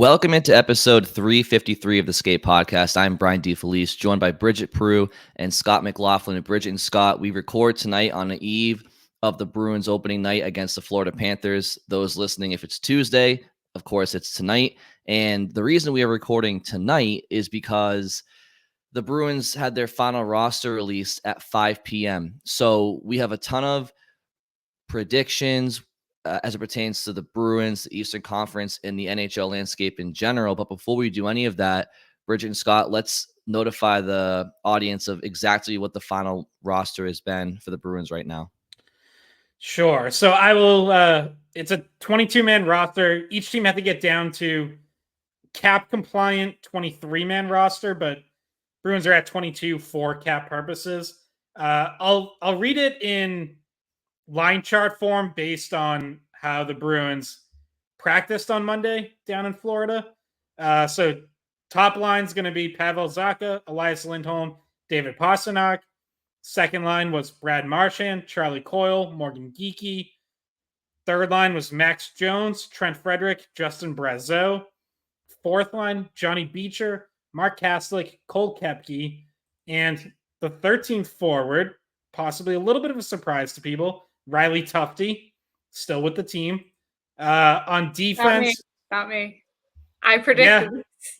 Welcome into episode 353 of the Skate Podcast. I'm Brian DeFelice, joined by Bridget Prue and Scott McLaughlin. And Bridget and Scott, we record tonight on the eve of the Bruins opening night against the Florida Panthers. Those listening, if it's Tuesday, of course, it's tonight. And the reason we are recording tonight is because the Bruins had their final roster released at 5 p.m. So we have a ton of predictions as it pertains to the Bruins, the Eastern Conference, and the NHL landscape in general. But before we do any of that, Bridget and Scott, let's notify the audience of exactly what the final roster has been for the Bruins right now. Sure. So I will, it's a 22-man roster. Each team had to get down to cap compliant 23-man roster, but Bruins are at 22 for cap purposes. I'll read it in line chart form based on how the Bruins practiced on Monday down in Florida. So top line is going to be Pavel Zacha, Elias Lindholm, David Pastrnak. Second line was Brad Marchand, Charlie Coyle, Morgan Geekie. Third line was Max Jones, Trent Frederick, Justin Brazeau. Fourth line, Johnny Beecher, Mark Kastlick, Cole Koepke. And the 13th forward, possibly a little bit of a surprise to people, Riley Tufte, still with the team. On defense... Not me. I predicted this.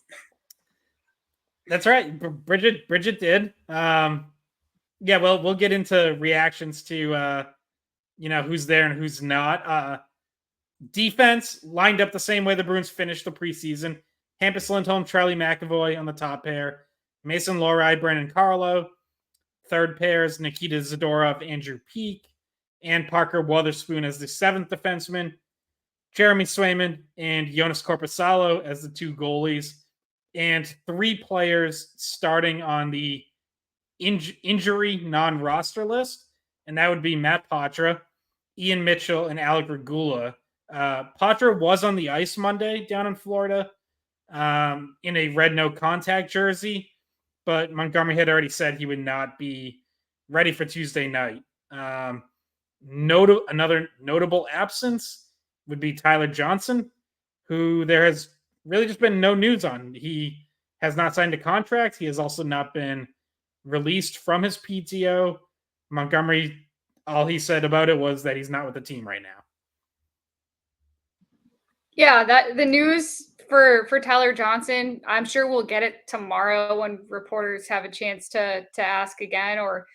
That's right. Bridget did. Yeah, well, we'll get into reactions to, who's there and who's not. Defense lined up the same way the Bruins finished the preseason. Hampus Lindholm, Charlie McAvoy on the top pair. Mason Lohrei, Brandon Carlo. Third pairs, Nikita Zadorov, Andrew Peeke. And Parker Wotherspoon as the seventh defenseman. Jeremy Swayman and Jonas Korpisalo as the two goalies. And three players starting on the injury non-roster list. And that would be Matt Patra, Ian Mitchell, and Alec Regula. Patra was on the ice Monday down in Florida in a red no contact jersey. But Montgomery had already said he would not be ready for Tuesday night. Another notable absence would be Tyler Johnson, who there has really just been no news on. He has not signed a contract. He has also not been released from his PTO. Montgomery, all he said about it was that he's not with the team right now. Yeah, that the news for Tyler Johnson, I'm sure we'll get it tomorrow when reporters have a chance to ask again, or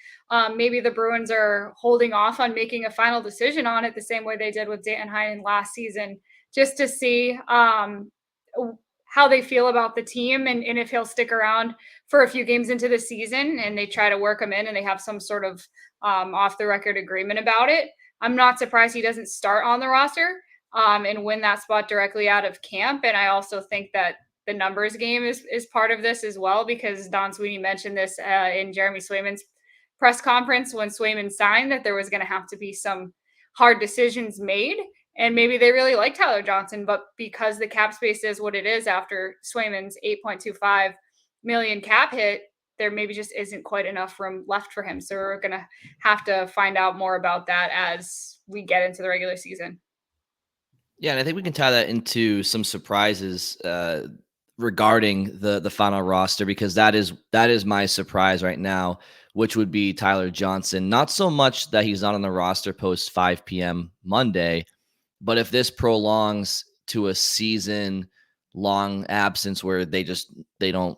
maybe the Bruins are holding off on making a final decision on it the same way they did with Danton Heinen last season, just to see how they feel about the team and if he'll stick around for a few games into the season and they try to work him in and they have some sort of off the record agreement about it. I'm not surprised he doesn't start on the roster and win that spot directly out of camp. And I also think that the numbers game is part of this as well, because Don Sweeney mentioned this in Jeremy Swayman's press conference when Swayman signed, that there was going to have to be some hard decisions made. And maybe they really like Tyler Johnson, but because the cap space is what it is after Swayman's $8.25 million cap hit, there maybe just isn't quite enough room left for him. So we're going to have to find out more about that as we get into the regular season. Yeah, and I think we can tie that into some surprises regarding the final roster, because that is my surprise right now, which would be Tyler Johnson. Not so much that he's not on the roster post 5 p.m. Monday, but if this prolongs to a season-long absence where they don't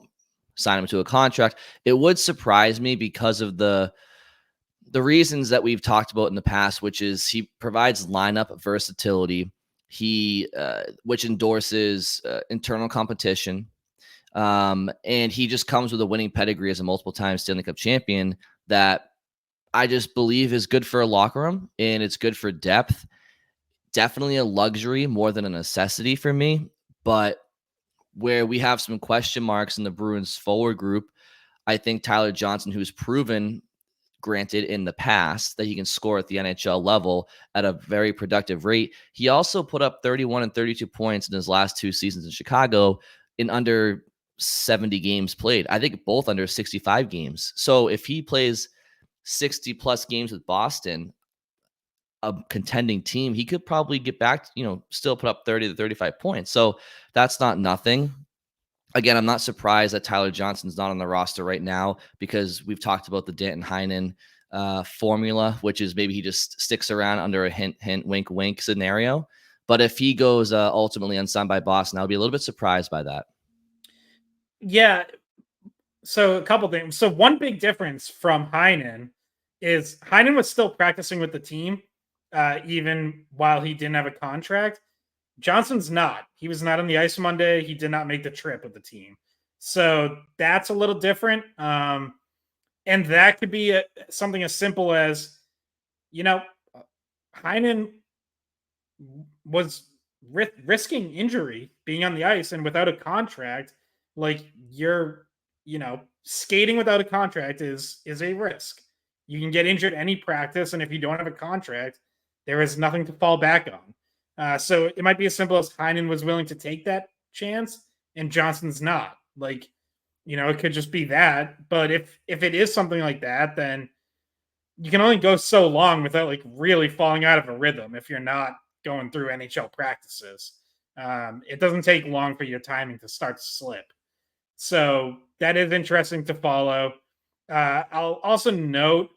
sign him to a contract, it would surprise me because of the reasons that we've talked about in the past, which is he provides lineup versatility. He which endorses internal competition, and he just comes with a winning pedigree as a multiple-time Stanley Cup champion that I just believe is good for a locker room, and it's good for depth. Definitely a luxury more than a necessity for me, but where we have some question marks in the Bruins forward group, I think Tyler Johnson, who's proven, granted in the past, that he can score at the NHL level at a very productive rate. He also put up 31 and 32 points in his last two seasons in Chicago in under 70 games played. I think both under 65 games. So if he plays 60 plus games with Boston, a contending team, he could probably get back, still put up 30 to 35 points. So that's not nothing. Again, I'm not surprised that Tyler Johnson's not on the roster right now because we've talked about the Danton Heinen formula, which is maybe he just sticks around under a hint, hint, wink, wink scenario. But if he goes ultimately unsigned by Boston, I'll be a little bit surprised by that. Yeah. So a couple things. So one big difference from Heinen is Heinen was still practicing with the team, even while he didn't have a contract. Johnson's not. He was not on the ice Monday. He did not make the trip with the team. So that's a little different. And that could be something as simple as, Heinen was risking injury being on the ice, and without a contract, like you're, skating without a contract is a risk. You can get injured any practice, and if you don't have a contract, there is nothing to fall back on. So it might be as simple as Heinen was willing to take that chance and Johnson's not. Like, it could just be that. But if it is something like that, then you can only go so long without like really falling out of a rhythm if you're not going through NHL practices. It doesn't take long for your timing to start to slip. So that is interesting to follow. I'll also note,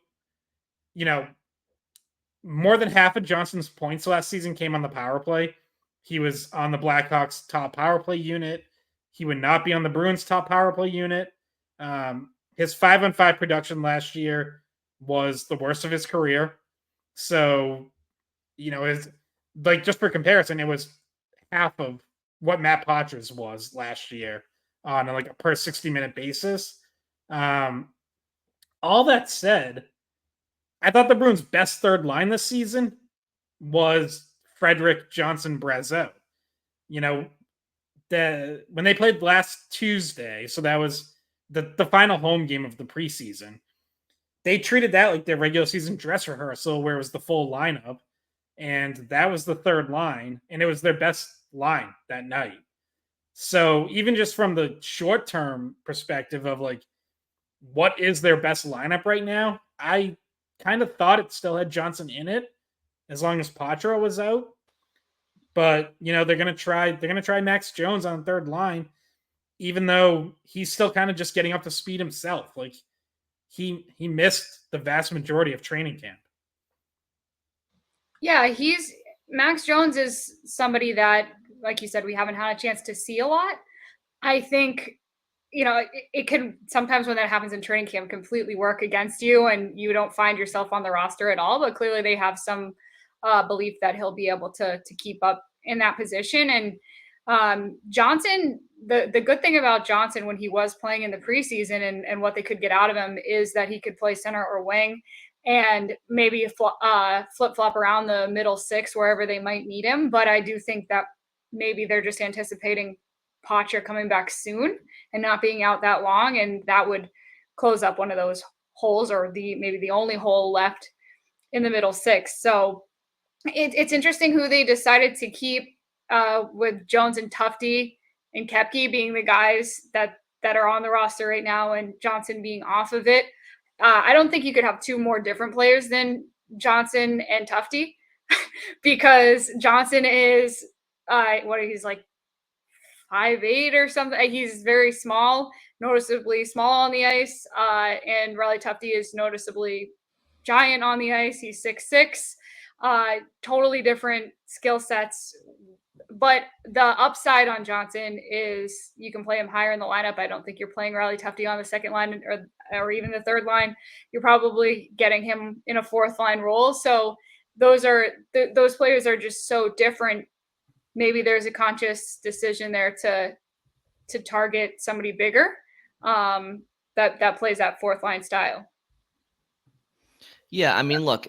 more than half of Johnson's points last season came on the power play. He was on the Blackhawks' top power play unit. He would not be on the Bruins' top power play unit. His 5-on-5 production last year was the worst of his career. So, just for comparison, it was half of what Matt Potter's was last year on a per 60-minute basis. All that said, I thought the Bruins' best third line this season was Frederick, Johnson, Brazeau. When they played last Tuesday, so that was the final home game of the preseason, they treated that like their regular season dress rehearsal where it was the full lineup, and that was the third line, and it was their best line that night. So even just from the short-term perspective of what is their best lineup right now, I kind of thought it still had Johnson in it as long as Patra was out. But, they're going to try Max Jones on the third line, even though he's still kind of just getting up to speed himself. He missed the vast majority of training camp. Yeah, Max Jones is somebody that, like you said, we haven't had a chance to see a lot. I think, it can sometimes when that happens in training camp completely work against you and you don't find yourself on the roster at all. But clearly they have some belief that he'll be able to keep up in that position. And Johnson, the good thing about Johnson when he was playing in the preseason and what they could get out of him is that he could play center or wing and maybe flip-flop around the middle six wherever they might need him. But I do think that maybe they're just anticipating Patra coming back soon and not being out that long, and that would close up one of those holes, or maybe the only hole left in the middle six. So it's interesting who they decided to keep with Jones and Tufte and Koepke being the guys that are on the roster right now, and Johnson being off of it. I don't think you could have two more different players than Johnson and Tufte because Johnson is he's like 5'8" or something. He's very small, noticeably small on the ice. And Riley Tufte is noticeably giant on the ice. He's 6'6". Totally different skill sets. But the upside on Johnson is you can play him higher in the lineup. I don't think you're playing Riley Tufte on the second line or even the third line. You're probably getting him in a fourth line role. So those players are just so different. Maybe there's a conscious decision there to target somebody bigger that plays that fourth line style. Yeah, I mean, look,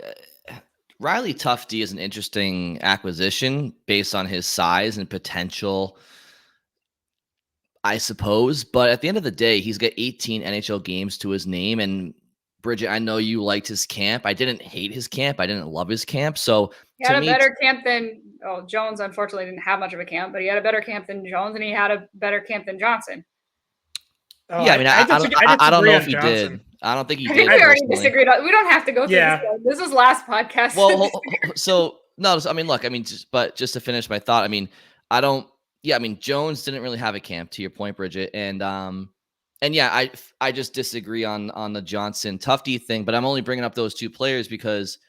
Riley Tufte is an interesting acquisition based on his size and potential, I suppose. But at the end of the day, he's got 18 NHL games to his name. And Bridget, I know you liked his camp. I didn't hate his camp. I didn't love his camp. So he had a better camp than Jones. Unfortunately, didn't have much of a camp, but he had a better camp than Jones, and he had a better camp than Johnson. Yeah, I mean, I don't know if he did. I don't think he I did. think we already personally. disagreed. We don't have to go through Yeah. this. This was last podcast. Well, so no, I mean, look, I mean, just to finish my thought, I mean, I don't. Yeah, I mean, Jones didn't really have a camp, to your point, Bridget, and yeah, I just disagree on the Johnson Tufty thing, but I'm only bringing up those two players because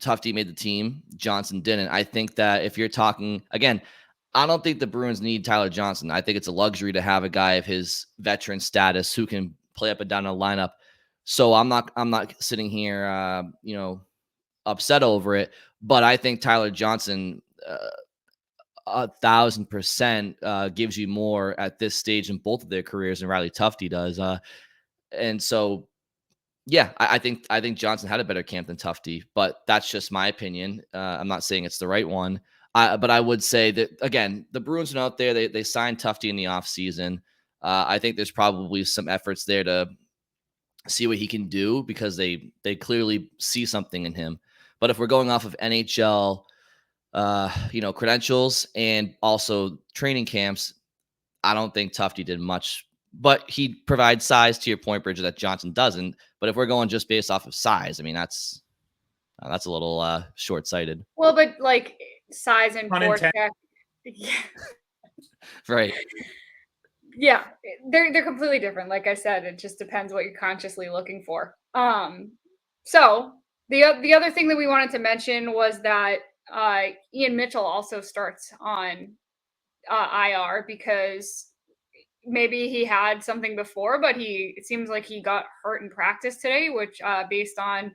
Tufty made the team, Johnson didn't. I think that if you're talking again, I don't think the Bruins need Tyler Johnson. I think it's a luxury to have a guy of his veteran status who can play up and down the lineup. So I'm not sitting here, upset over it. But I think Tyler Johnson, 1,000% gives you more at this stage in both of their careers than Riley Tufty does. And so, yeah, I think Johnson had a better camp than Tufty, but that's just my opinion. I'm not saying it's the right one. But I would say that, again, the Bruins are out there. They signed Tufty in the offseason. I think there's probably some efforts there to see what he can do because they clearly see something in him. But if we're going off of NHL, credentials and also training camps, I don't think Tufty did much. But he provides size, to your point, Bridget, that Johnson doesn't. But if we're going just based off of size, I mean, that's a little short-sighted. Well, but like size and Pun intended. forecheck. Yeah. Right. Yeah, they're completely different. Like I said, it just depends what you're consciously looking for. So the other thing that we wanted to mention was that Ian Mitchell also starts on IR because maybe he had something before, but it seems like he got hurt in practice today, which based on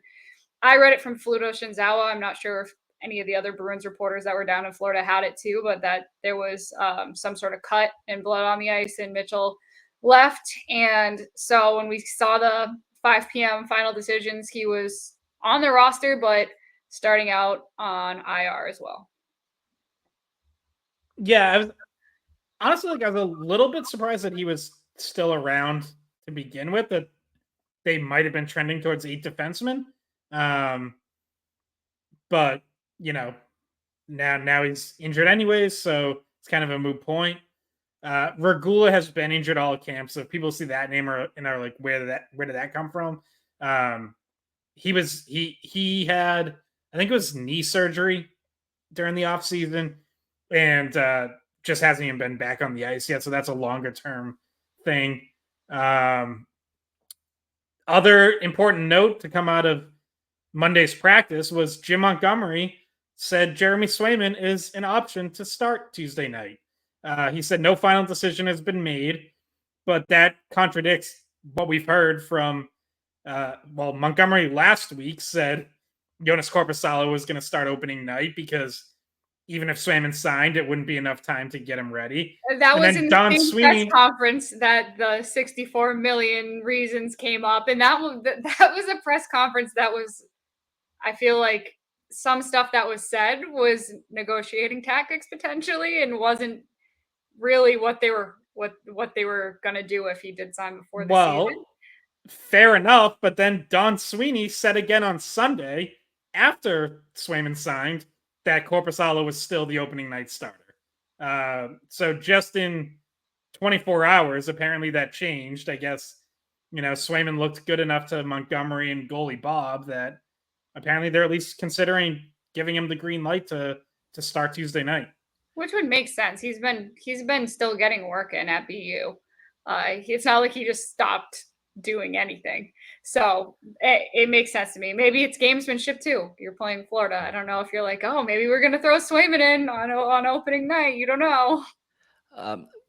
I read it from Fluto Shinzawa. I'm not sure if any of the other Bruins reporters that were down in Florida had it too, but that there was some sort of cut and blood on the ice and Mitchell left. And so when we saw the 5 p.m. final decisions, he was on the roster, but starting out on IR as well. Yeah, honestly, I was a little bit surprised that he was still around to begin with, that they might have been trending towards 8 defensemen. But, now he's injured anyways, so it's kind of a moot point. Regula has been injured all camp, so if people see that name and are like, where did that come from? He had, I think it was knee surgery during the offseason, and just hasn't even been back on the ice yet, so that's a longer term thing. Other important note to come out of Monday's practice was Jim Montgomery said Jeremy Swayman is an option to start Tuesday night. He said no final decision has been made, but that contradicts what we've heard from, Montgomery last week said Jonas Korpisalo was going to start opening night because even if Swayman signed, it wouldn't be enough time to get him ready. That And was then in Don the same Sweeney- press conference that the 64 million reasons came up, and that was a press conference that was, I feel like some stuff that was said was negotiating tactics potentially, and wasn't really what they were going to do if he did sign before the season. Fair enough, but then Don Sweeney said again on Sunday after Swayman signed that Korpisalo was still the opening night starter. So just in 24 hours, apparently that changed. I guess, Swayman looked good enough to Montgomery and goalie Bob that apparently they're at least considering giving him the green light to start Tuesday night. Which would make sense. He's been still getting work in at BU. It's not like he just stopped doing anything. So it makes sense to me. Maybe it's gamesmanship too. You're playing Florida. I don't know if you're like, oh, maybe we're going to throw Swayman in on opening night. You don't know.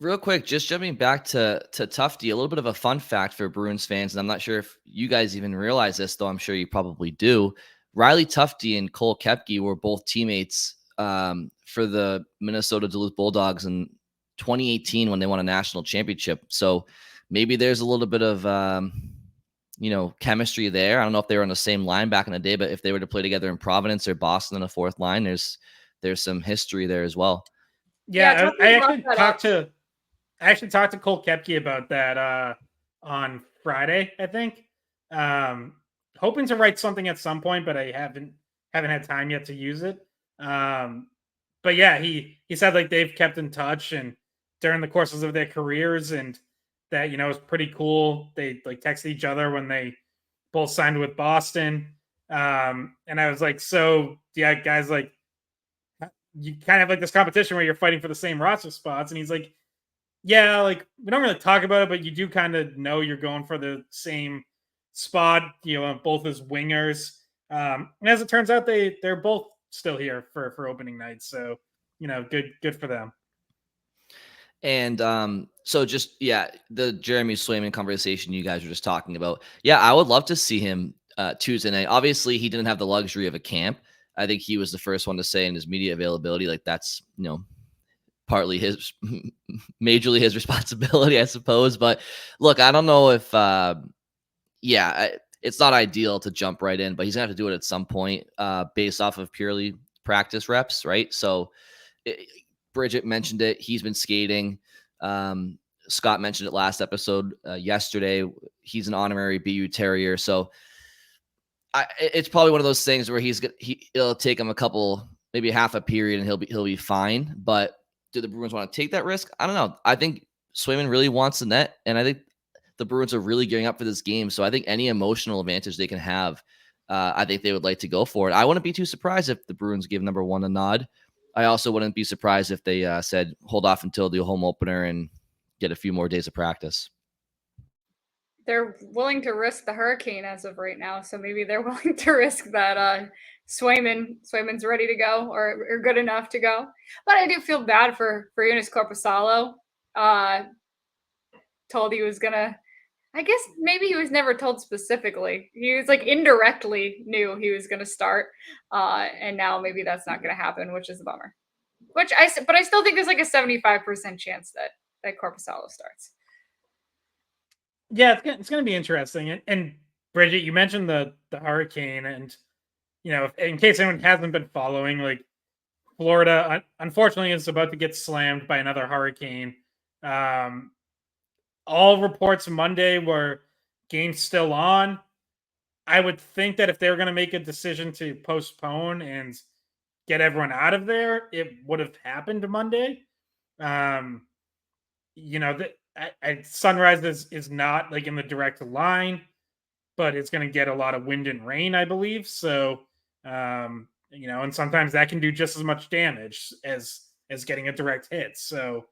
Real quick, just jumping back to Tufty, a little bit of a fun fact for Bruins fans, and I'm not sure if you guys even realize this, though I'm sure you probably do. Riley Tufty and Cole Koepke were both teammates for the Minnesota Duluth Bulldogs in 2018 when they won a national championship. So maybe there's a little bit of chemistry there. I don't know if they were on the same line back in the day, but if they were to play together in Providence or Boston on a fourth line, there's some history there as well. Yeah, I actually talked to Cole Koepke about that on Friday, I think. Hoping to write something at some point, but I haven't had time yet to use it. But yeah, he said like they've kept in touch and during the courses of their careers, and that, is pretty cool. They like texted each other when they both signed with Boston. And I was like, so yeah, guys, like you kind of have like this competition where you're fighting for the same roster spots. And he's like, yeah, like we don't really talk about it, but you do kind of know you're going for the same spot, both as wingers. And as it turns out, they're both still here for opening night. So, good for them. And so just the Jeremy Swayman conversation you guys were just talking about. Yeah, I would love to see him Tuesday night. Obviously, he didn't have the luxury of a camp. I think he was the first one to say in his media availability, like that's partly majorly his responsibility, I suppose. But look, I don't know if it's not ideal to jump right in, but he's gonna have to do it at some point based off of purely practice reps, right? So Bridget mentioned it. He's been skating. Scott mentioned it last episode yesterday. He's an honorary BU Terrier. So it's probably one of those things where it'll take him a couple, maybe half a period, and he'll be fine. But do the Bruins want to take that risk? I don't know. I think Swayman really wants the net, and I think the Bruins are really gearing up for this game. So I think any emotional advantage they can have, I think they would like to go for it. I wouldn't be too surprised if the Bruins give number one a nod. I also wouldn't be surprised if they said hold off until the home opener and get a few more days of practice. They're willing to risk the hurricane as of right now, so maybe they're willing to risk that Swayman's ready to go or good enough to go. But I do feel bad for Joonas Korpisalo. Told he was gonna. I guess maybe he was never told specifically. He was like indirectly knew he was gonna start, and now maybe that's not gonna happen, which is a bummer. But I still think there's like a 75% chance that Korpisalo starts. Yeah, it's going to be interesting. And Bridget, you mentioned the hurricane, and in case anyone hasn't been following, like Florida, unfortunately, is about to get slammed by another hurricane. All reports Monday were games still on. I would think that if they were going to make a decision to postpone and get everyone out of there, it would have happened Monday. Sunrise is not like in the direct line, but it's going to get a lot of wind and rain, I believe. So, and sometimes that can do just as much damage as getting a direct hit. So,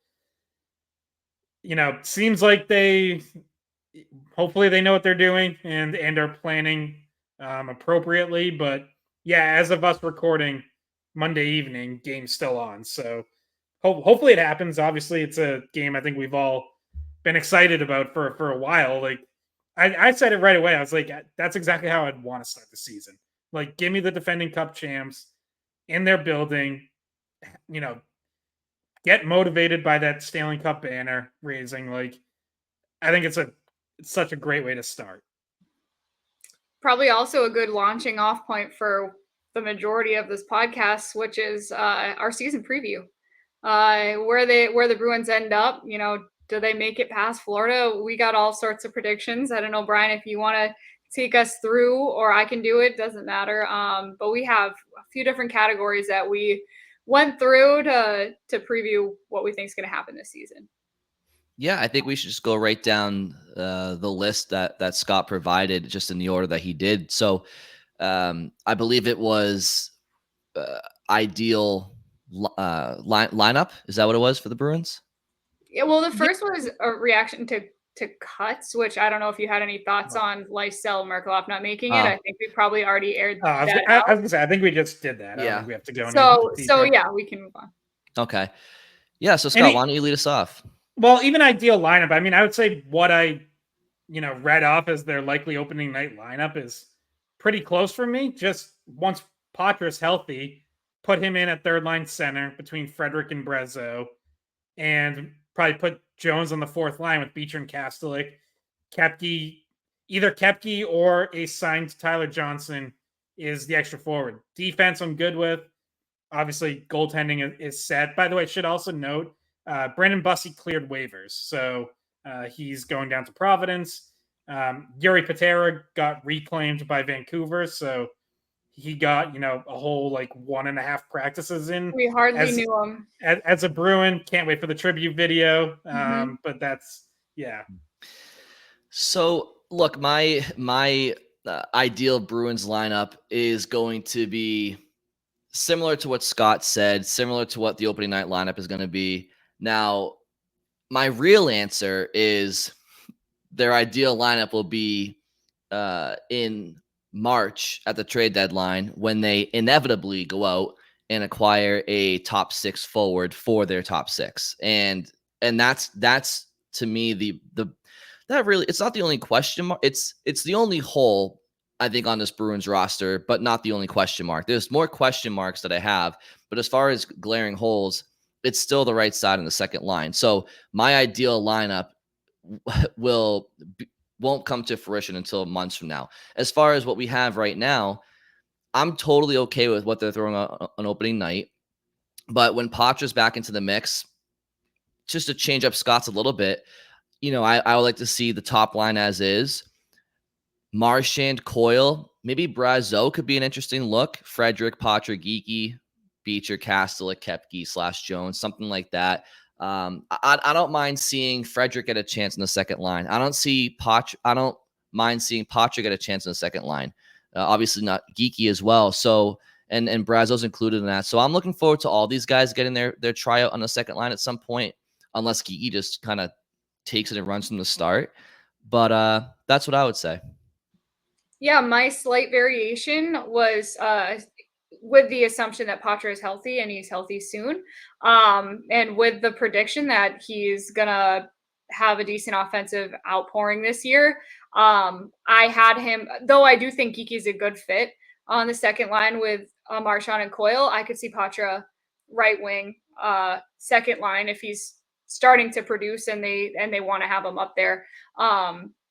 seems like hopefully they know what they're doing and are planning appropriately. But yeah, as of us recording Monday evening, game's still on. So hopefully it happens. Obviously, it's a game I think we've all been excited about for a while. Like I said it right away. I was like, that's exactly how I'd want to start the season. Like, give me the defending cup champs in their building, get motivated by that Stanley Cup banner raising. Like, I think it's such a great way to start. Probably also a good launching off point for the majority of this podcast, which is our season preview. Where the Bruins end up, do they make it past Florida? We got all sorts of predictions. I don't know, Brian, if you want to take us through, or I can do it, doesn't matter. But we have a few different categories that we went through to preview what we think is going to happen this season. Yeah, I think we should just go right down the list that Scott provided, just in the order that he did. So I believe it was ideal lineup. Is that what it was for the Bruins? Yeah, well, the first was a reaction to cuts, which I don't know if you had any thoughts on Lysell Merkelov not making it. I think we probably already aired that out. I was gonna say, I think we just did that. I don't think we have to go into so yeah, we can move on. Okay. Yeah, so Scott, why don't you lead us off? Well, even ideal lineup. I mean, I would say what I, read off as their likely opening night lineup is pretty close for me. Just once Patra's healthy, put him in at third line center between Frederick and Brezo, and probably put Jones on the fourth line with Beecher and Kastelik. Either Koepke or a signed Tyler Johnson is the extra forward. Defense I'm good with. Obviously, goaltending is set. By the way, I should also note, Brendan Bussey cleared waivers, so he's going down to Providence. Yuri Patera got reclaimed by Vancouver, so he got a whole 1.5 practices in. We hardly knew him as a Bruin. Can't wait for the tribute video. But that's So look, my ideal Bruins lineup is going to be similar to what Scott said, similar to what the opening night lineup is going to be. Now, my real answer is their ideal lineup will be in March at the trade deadline when they inevitably go out and acquire a top 6 forward for their top 6. And that's to me the that really, it's not the only question mark. It's the only hole I think on this Bruins roster, but not the only question mark. There's more question marks that I have, but as far as glaring holes, it's still the right side in the second line. So my ideal lineup will won't come to fruition until months from now. As far as what we have right now, I'm totally okay with what they're throwing on opening night. But when Patra's back into the mix, just to change up Scott's a little bit, I would like to see the top line as is. Marchand, Coyle, maybe Brazeau could be an interesting look. Frederick, Patra, Geeky, Beecher, Kastelik, Kepke / Jones, something like that. I don't mind seeing Frederick get a chance in the second line. I don't mind seeing Patra get a chance in the second line. Obviously not Geeky as well. So and Brazeau's included in that. So I'm looking forward to all these guys getting their tryout on the second line at some point, unless Geeky just kind of takes it and runs from the start. But that's what I would say. Yeah, my slight variation was with the assumption that Patra is healthy and he's healthy soon. And with the prediction that he's going to have a decent offensive outpouring this year, I had him, though I do think Geeky's a good fit on the second line with Marchand and Coyle. I could see Patra right wing, second line if he's starting to produce and they want to have him up there.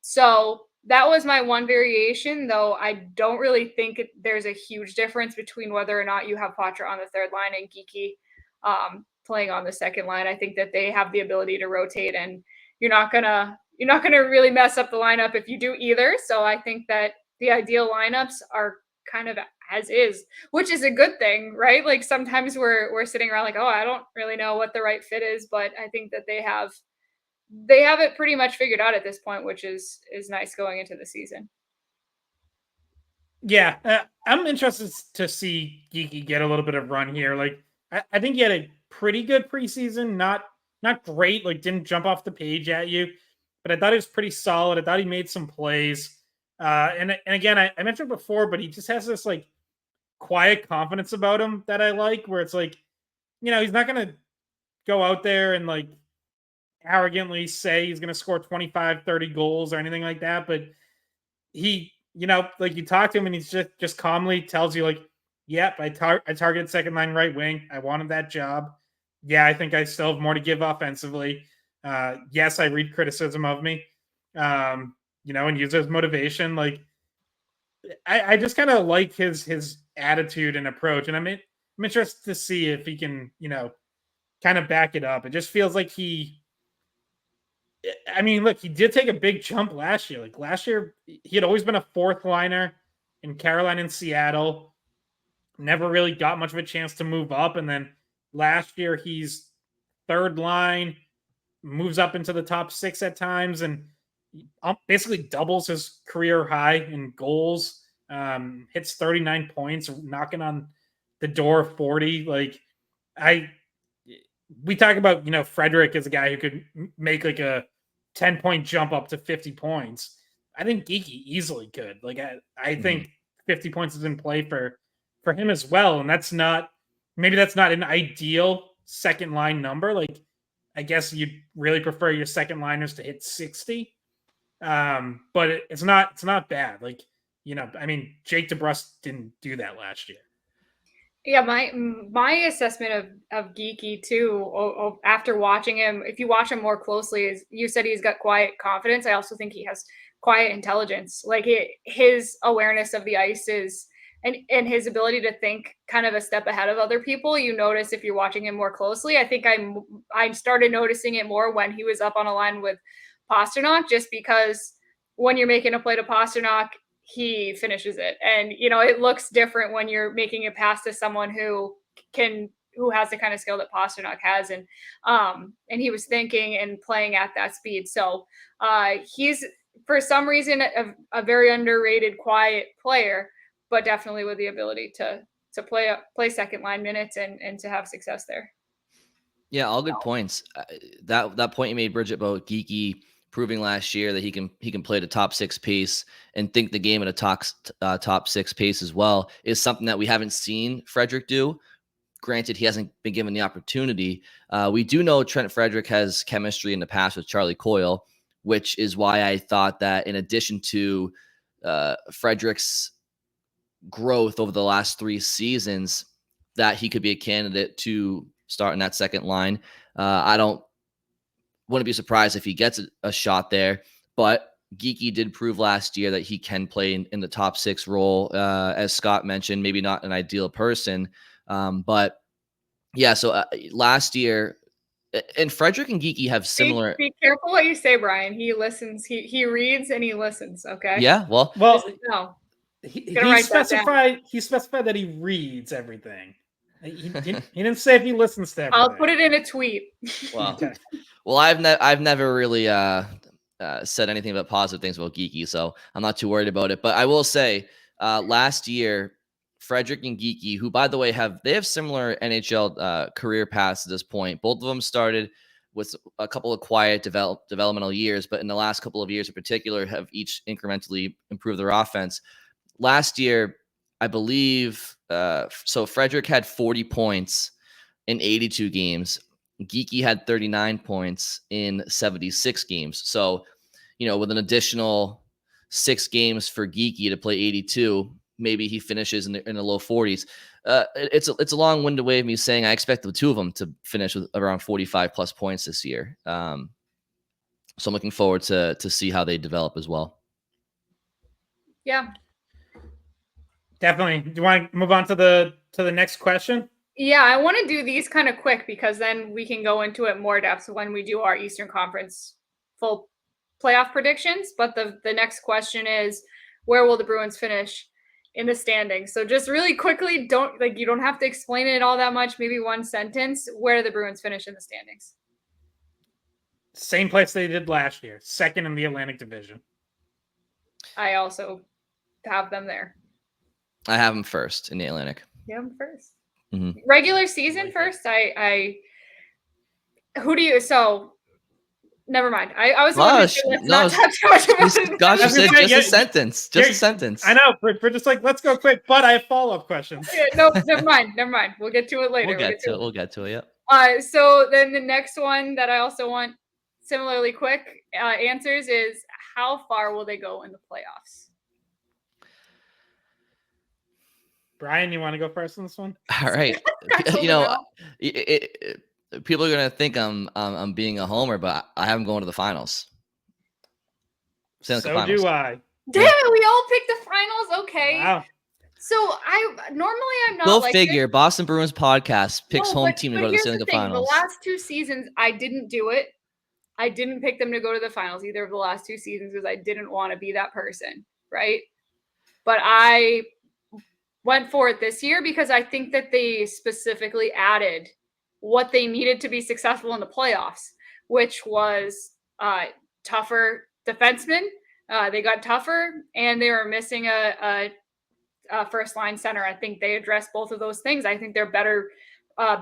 So that was my one variation, though I don't really think there's a huge difference between whether or not you have Patra on the third line and Geeky playing on the second line. I think that they have the ability to rotate, and you're not gonna really mess up the lineup if you do either. So I think that the ideal lineups are kind of as is, which is a good thing, right? Like sometimes we're sitting around like, oh, I don't really know what the right fit is, but I think that they have it pretty much figured out at this point, which is nice going into the season. Yeah, I'm interested to see Geeky get a little bit of run here. Like, I think he had a pretty good preseason. Not great. Like, didn't jump off the page at you, but I thought he was pretty solid. I thought he made some plays. And again, I mentioned before, but he just has this like quiet confidence about him that I like, where it's like, he's not gonna go out there and like arrogantly say he's gonna score 25, 30 goals or anything like that, but he, like you talk to him and he's just calmly tells you like, yep, I targeted second line right wing. I wanted that job. Yeah, I think I still have more to give offensively. Yes, I read criticism of me. And use it as motivation. Like I just kind of like his attitude and approach. And I'm interested to see if he can, kind of back it up. It just feels like look, he did take a big jump last year. Like last year, he had always been a fourth liner in Carolina and Seattle. Never really got much of a chance to move up. And then last year, he's third line, moves up into the top 6 at times, and basically doubles his career high in goals. Hits 39 points, knocking on the door of 40. Like we talk about, Frederick as a guy who could make like a 10-point jump up to 50 points. I think Geeky easily could. Like I think 50 points is in play for him as well. And that's not an ideal second line number. Like I guess you'd really prefer your second liners to hit 60. But it's not bad. Like, Jake DeBrusk didn't do that last year. Yeah, my assessment of Geeky too, after watching him, if you watch him more closely, is you said he's got quiet confidence. I also think he has quiet intelligence. Like his awareness of the ice is and his ability to think kind of a step ahead of other people. You notice if you're watching him more closely. I think I started noticing it more when he was up on a line with Pastrnak, just because when you're making a play to Pastrnak, he finishes it. And, it looks different when you're making a pass to someone who has the kind of skill that Pastrnak has. And he was thinking and playing at that speed. So he's for some reason, a very underrated, quiet player, but definitely with the ability to play second line minutes and to have success there. Yeah, all good points. That point you made, Bridget, about Geeky proving last year that he can play at a top six pace and think the game at a top six pace as well is something that we haven't seen Frederick do. Granted, he hasn't been given the opportunity. We do know Trent Frederick has chemistry in the past with Charlie Coyle, which is why I thought that in addition to Frederick's growth over the last 3 seasons, that he could be a candidate to start in that second line. I wouldn't be surprised if he gets a shot there, but Geeky did prove last year that he can play in the top 6 role. As Scott mentioned, maybe not an ideal person, but yeah, so last year, and Frederick and Geeky have similar. Be careful what you say, Brian. He listens. He reads and he listens. Okay. Yeah. Well. No. He specified that he reads everything. He didn't say if he listens to everything. I'll put it in a tweet. Well, okay. Well, I've never really said anything about positive things about Geeky, so I'm not too worried about it. But I will say, last year, Frederick and Geeky, who by the way have similar NHL career paths at this point. Both of them started with a couple of quiet developmental years, but in the last couple of years in particular, have each incrementally improved their offense. Last year, I believe, so Frederick had 40 points in 82 games. Geeky had 39 points in 76 games. So, with an additional 6 games for Geeky to play 82, maybe he finishes in the low 40s. It's a long-winded way of me saying I expect the two of them to finish with around 45 plus points this year. So I'm looking forward to see how they develop as well. Yeah. Definitely. Do you want to move on to the next question? Yeah, I want to do these kind of quick because then we can go into it more depth when we do our Eastern Conference full playoff predictions. But the next question is, where will the Bruins finish in the standings? So just really quickly, you don't have to explain it all that much. Maybe one sentence. Where do the Bruins finish in the standings? Same place they did last year, second in the Atlantic Division. I also have them there. I have them first in the Atlantic. You have them first. Mm-hmm. Regular season first. Who do you? So never mind. I was going to say let's not talk too much about it. Gosh, you said just a sentence. Just a sentence. I know. We're just like, let's go quick. But I have follow-up questions. Yeah, no, never mind. We'll get to it later. We'll get to it. Yeah. So then the next one that I also want similarly quick answers is, how far will they go in the playoffs? Brian, you want to go first on this one? All right. People are gonna think I'm being a homer, but I have them going to the finals. So do I. Damn it, we all picked the finals. Okay. Wow. So I'm not. Go like figure. this. Boston Bruins podcast picks home team to go to the Stanley Cup finals. The last 2 seasons, I didn't do it. I didn't pick them to go to the finals either of the last 2 seasons because I didn't want to be that person, right? But I went for it this year because I think that they specifically added what they needed to be successful in the playoffs, which was tougher defensemen. They got tougher, and they were missing a first line center. I think they addressed both of those things. I think they're better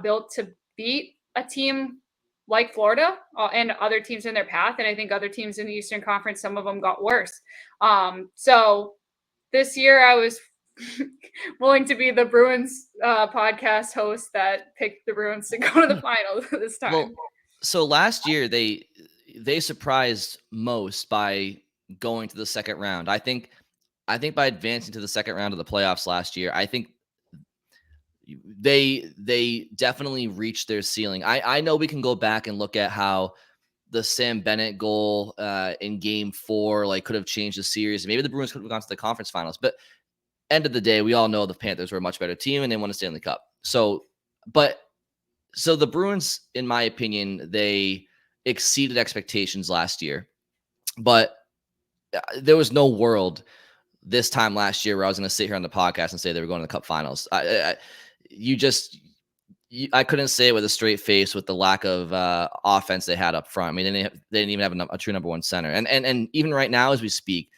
built to beat a team like Florida and other teams in their path. And I think other teams in the Eastern Conference, some of them got worse. So this year I was willing to be the Bruins podcast host that picked the Bruins to go to the finals this time. Well, so last year they surprised most by going to the second round. I think by advancing to the second round of the playoffs last year, I think they definitely reached their ceiling. I know we can go back and look at how the Sam Bennett goal in Game 4 could have changed the series. Maybe the Bruins could have gone to the conference finals, but end of the day, we all know the Panthers were a much better team and they won a Stanley Cup. So the Bruins, in my opinion, they exceeded expectations last year, but there was no world this time last year where I was going to sit here on the podcast and say they were going to the Cup finals. I couldn't say it with a straight face with the lack of offense they had up front. I mean, they didn't even have a true number one center. And even right now as we speak,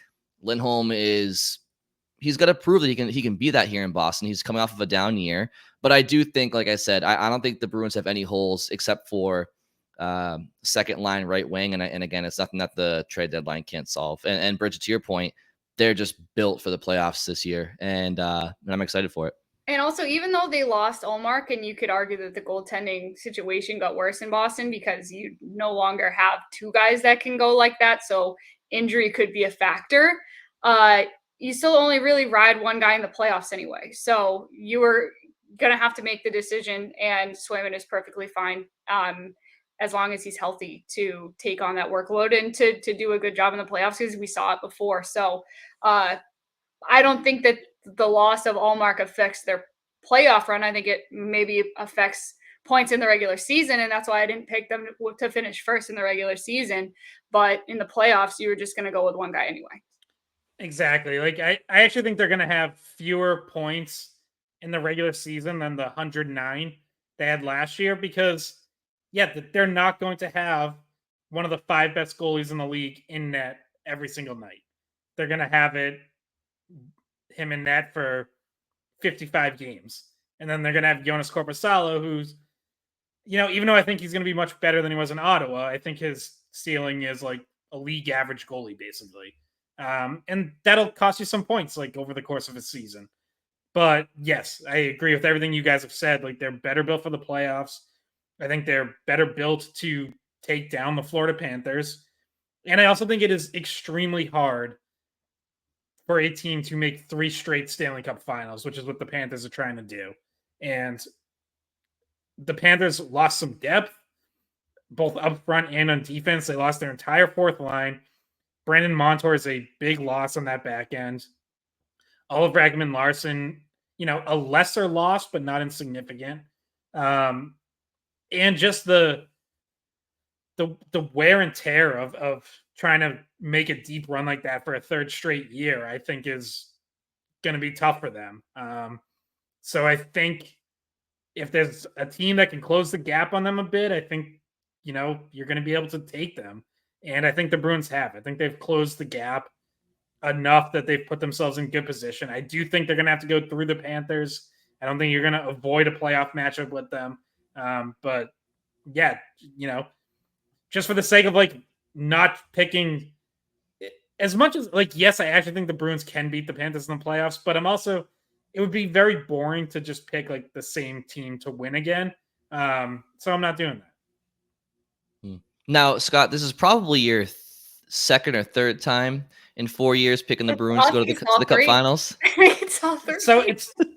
Lindholm he's got to prove that he can be that here in Boston. He's coming off of a down year. But I do think, like I said, I don't think the Bruins have any holes except for second line right wing. And again, it's nothing that the trade deadline can't solve. And Bridget, to your point, they're just built for the playoffs this year. And I'm excited for it. And also, even though they lost Ullmark, and you could argue that the goaltending situation got worse in Boston because you no longer have two guys that can go like that, so injury could be a factor. You still only really ride one guy in the playoffs anyway. So you were going to have to make the decision, and Swayman is perfectly fine as long as he's healthy to take on that workload and to do a good job in the playoffs, because we saw it before. So I don't think that the loss of Ullmark affects their playoff run. I think it maybe affects points in the regular season, and that's why I didn't pick them to finish first in the regular season. But in the playoffs, you were just going to go with one guy anyway. Exactly. Like I actually think they're going to have fewer points in the regular season than the 109 they had last year, because they're not going to have one of the 5 best goalies in the league in net every single night. They're going to have him in net for 55 games. And then they're going to have Jonas Korpisalo, who's, even though I think he's going to be much better than he was in Ottawa, I think his ceiling is like a league average goalie, basically. And that'll cost you some points, like, over the course of a season. But yes, I agree with everything you guys have said. Like, they're better built for the playoffs. I think they're better built to take down the Florida Panthers. And I also think it is extremely hard for a team to make 3 straight Stanley Cup finals, which is what the Panthers are trying to do. And the Panthers lost some depth, both up front and on defense. They lost their entire fourth line. Brandon Montour is a big loss on that back end. Oliver Ekman-Larsson, a lesser loss, but not insignificant. And just the wear and tear of trying to make a deep run like that for a third straight year, I think is going to be tough for them. So I think if there's a team that can close the gap on them a bit, I think, you're going to be able to take them. And I think the Bruins have. I think they've closed the gap enough that they've put themselves in good position. I do think they're going to have to go through the Panthers. I don't think you're going to avoid a playoff matchup with them. But yeah, just for the sake of like not picking as much as like, yes, I actually think the Bruins can beat the Panthers in the playoffs, but it would be very boring to just pick like the same team to win again. So I'm not doing that. Now, Scott, this is probably your second or third time in 4 years picking the Bruins to go to the Cup Finals. It's all 3. So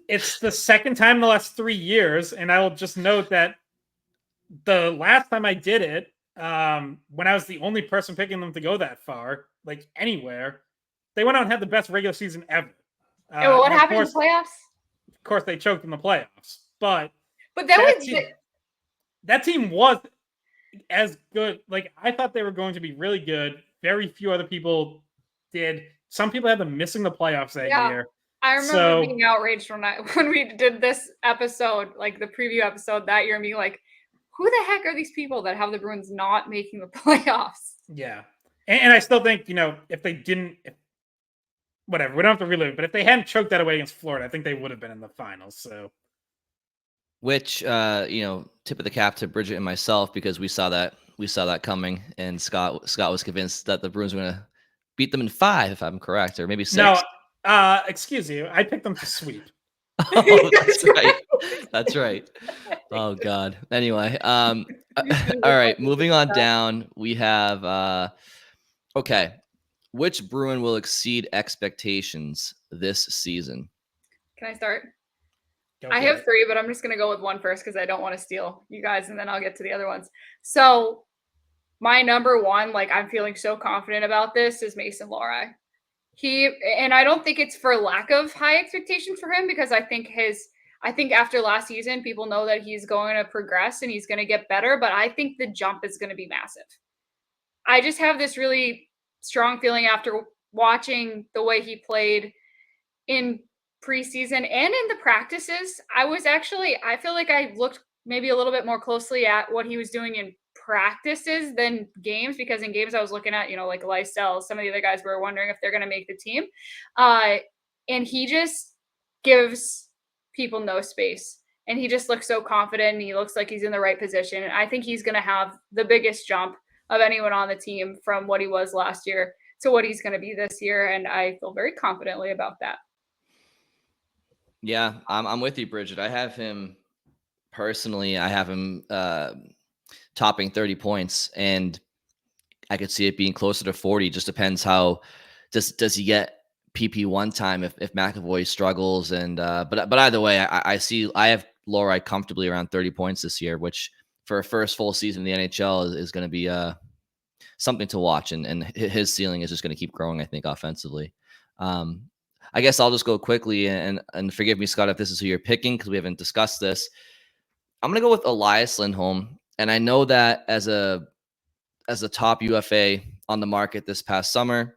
it's the second time in the last 3 years, and I will just note that the last time I did it, when I was the only person picking them to go that far, like anywhere, they went out and had the best regular season ever. What happened in the playoffs? Of course, they choked in the playoffs, but that team was as good. Like, I thought they were going to be really good. Very few other people did. Some people had them missing the playoffs that year. I remember being outraged when we did this episode, like the preview episode that year, and being like, who the heck are these people that have the Bruins not making the playoffs? Yeah. And I still think, if they didn't, whatever, we don't have to relive it, but if they hadn't choked that away against Florida, I think they would have been in the finals. So, which, tip of the cap to Bridget and myself, because we saw that coming, and Scott was convinced that the Bruins were going to beat them in 5, if I'm correct, or maybe 6. No, excuse you. I picked them to sweep. Oh, that's right. That's right. Oh God. Anyway, all right. Moving on down, we have okay. Which Bruin will exceed expectations this season? Can I start? I have 3, but I'm just gonna go with one first because I don't want to steal you guys, and then I'll get to the other ones. So my number 1, like, I'm feeling so confident about this, is Mason Lohrei. And I don't think it's for lack of high expectations for him, because I think after last season, people know that he's going to progress and he's going to get better, but I think the jump is going to be massive. I just have this really strong feeling after watching the way he played in preseason and in the practices. I feel like I looked maybe a little bit more closely at what he was doing in practices than games, because in games I was looking at, like Lysell, some of the other guys were wondering if they're going to make the team. And he just gives people no space. And he just looks so confident, and he looks like he's in the right position. And I think he's going to have the biggest jump of anyone on the team from what he was last year to what he's going to be this year. And I feel very confidently about that. Yeah, I'm with you, Bridget. I have him personally. I have him topping 30 points, and I could see it being closer to 40. Just depends how does he get PP1 time if McAvoy struggles. And but either way, I have Lori comfortably around 30 points this year, which for a first full season in the NHL is going to be something to watch. And his ceiling is just going to keep growing, I think, offensively. I guess I'll just go quickly and forgive me, Scott, if this is who you're picking, because we haven't discussed this. I'm going to go with Elias Lindholm. And I know that as a top UFA on the market this past summer,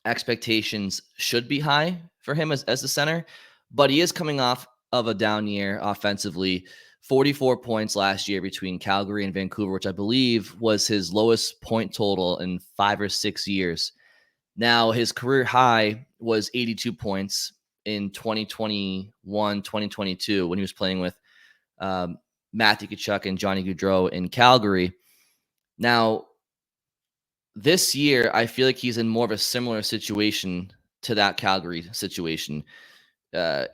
expectations should be high for him as a center, but he is coming off of a down year offensively. 44 points last year between Calgary and Vancouver, which I believe was his lowest point total in 5 or 6 years. Now, his career high was 82 points in 2021, 2022, when he was playing with Matthew Tkachuk and Johnny Gaudreau in Calgary. Now, this year, I feel like he's in more of a similar situation to that Calgary situation.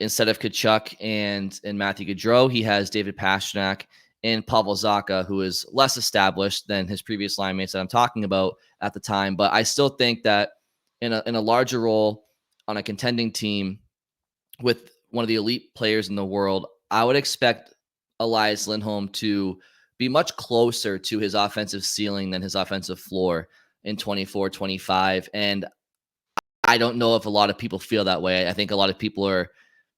Instead of Tkachuk and Matthew Gaudreau, he has David Pastrnak and Pavel Zacha, who is less established than his previous line mates that I'm talking about at the time. But I still think that in a larger role on a contending team with one of the elite players in the world, I would expect Elias Lindholm to be much closer to his offensive ceiling than his offensive floor in 24-25. And I don't know if a lot of people feel that way. I think a lot of people are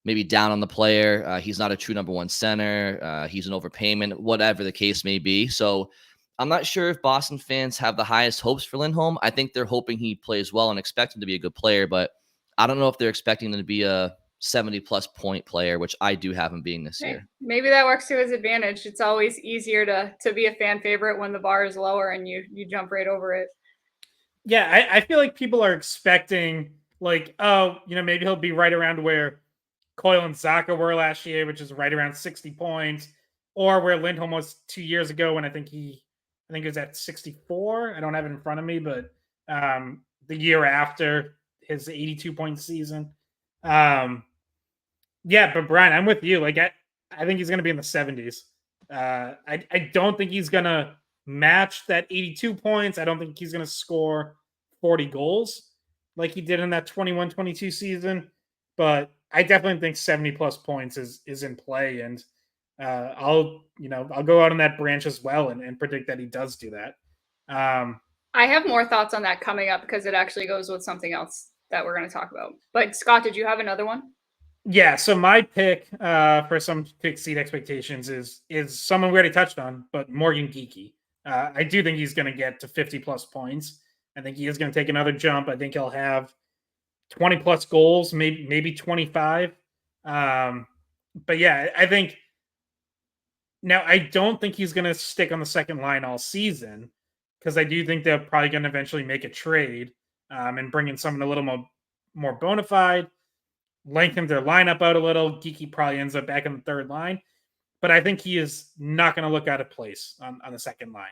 maybe down on the player. He's not a true number one center. He's an overpayment, whatever the case may be. So I'm not sure if Boston fans have the highest hopes for Lindholm. I think they're hoping he plays well and expect him to be a good player, but I don't know if they're expecting him to be a 70-plus point player, which I do have him being this year. Maybe that works to his advantage. It's always easier to be a fan favorite when the bar is lower and you jump right over it. Yeah, I feel like people are expecting, like, maybe he'll be right around where Coyle and Zacha were last year, which is right around 60 points, or where Lindholm was 2 years ago when I think he was at 64. I don't have it in front of me, but the year after his 82-point season. Yeah, but Brian, I'm with you. Like, I think he's going to be in the 70s. I don't think he's going to match that 82 points. I don't think he's going to score 40 goals like he did in that 21-22 season, but I definitely think 70 plus points is in play. And I'll go out on that branch as well and predict that he does do that. I have more thoughts on that coming up because it actually goes with something else that we're going to talk about. But Scott, did you have another one? Yeah, so my pick for some to exceed expectations is someone we already touched on, but Morgan Geekie. I do think he's going to get to 50 plus points. I think he is going to take another jump. I think he'll have 20 plus goals, maybe 25. But yeah, I think now I don't think he's going to stick on the second line all season, because I do think they're probably going to eventually make a trade and bring in someone a little more bona fide, lengthen their lineup out a little. Geekie probably ends up back in the third line, but I think he is not going to look out of place on the second line.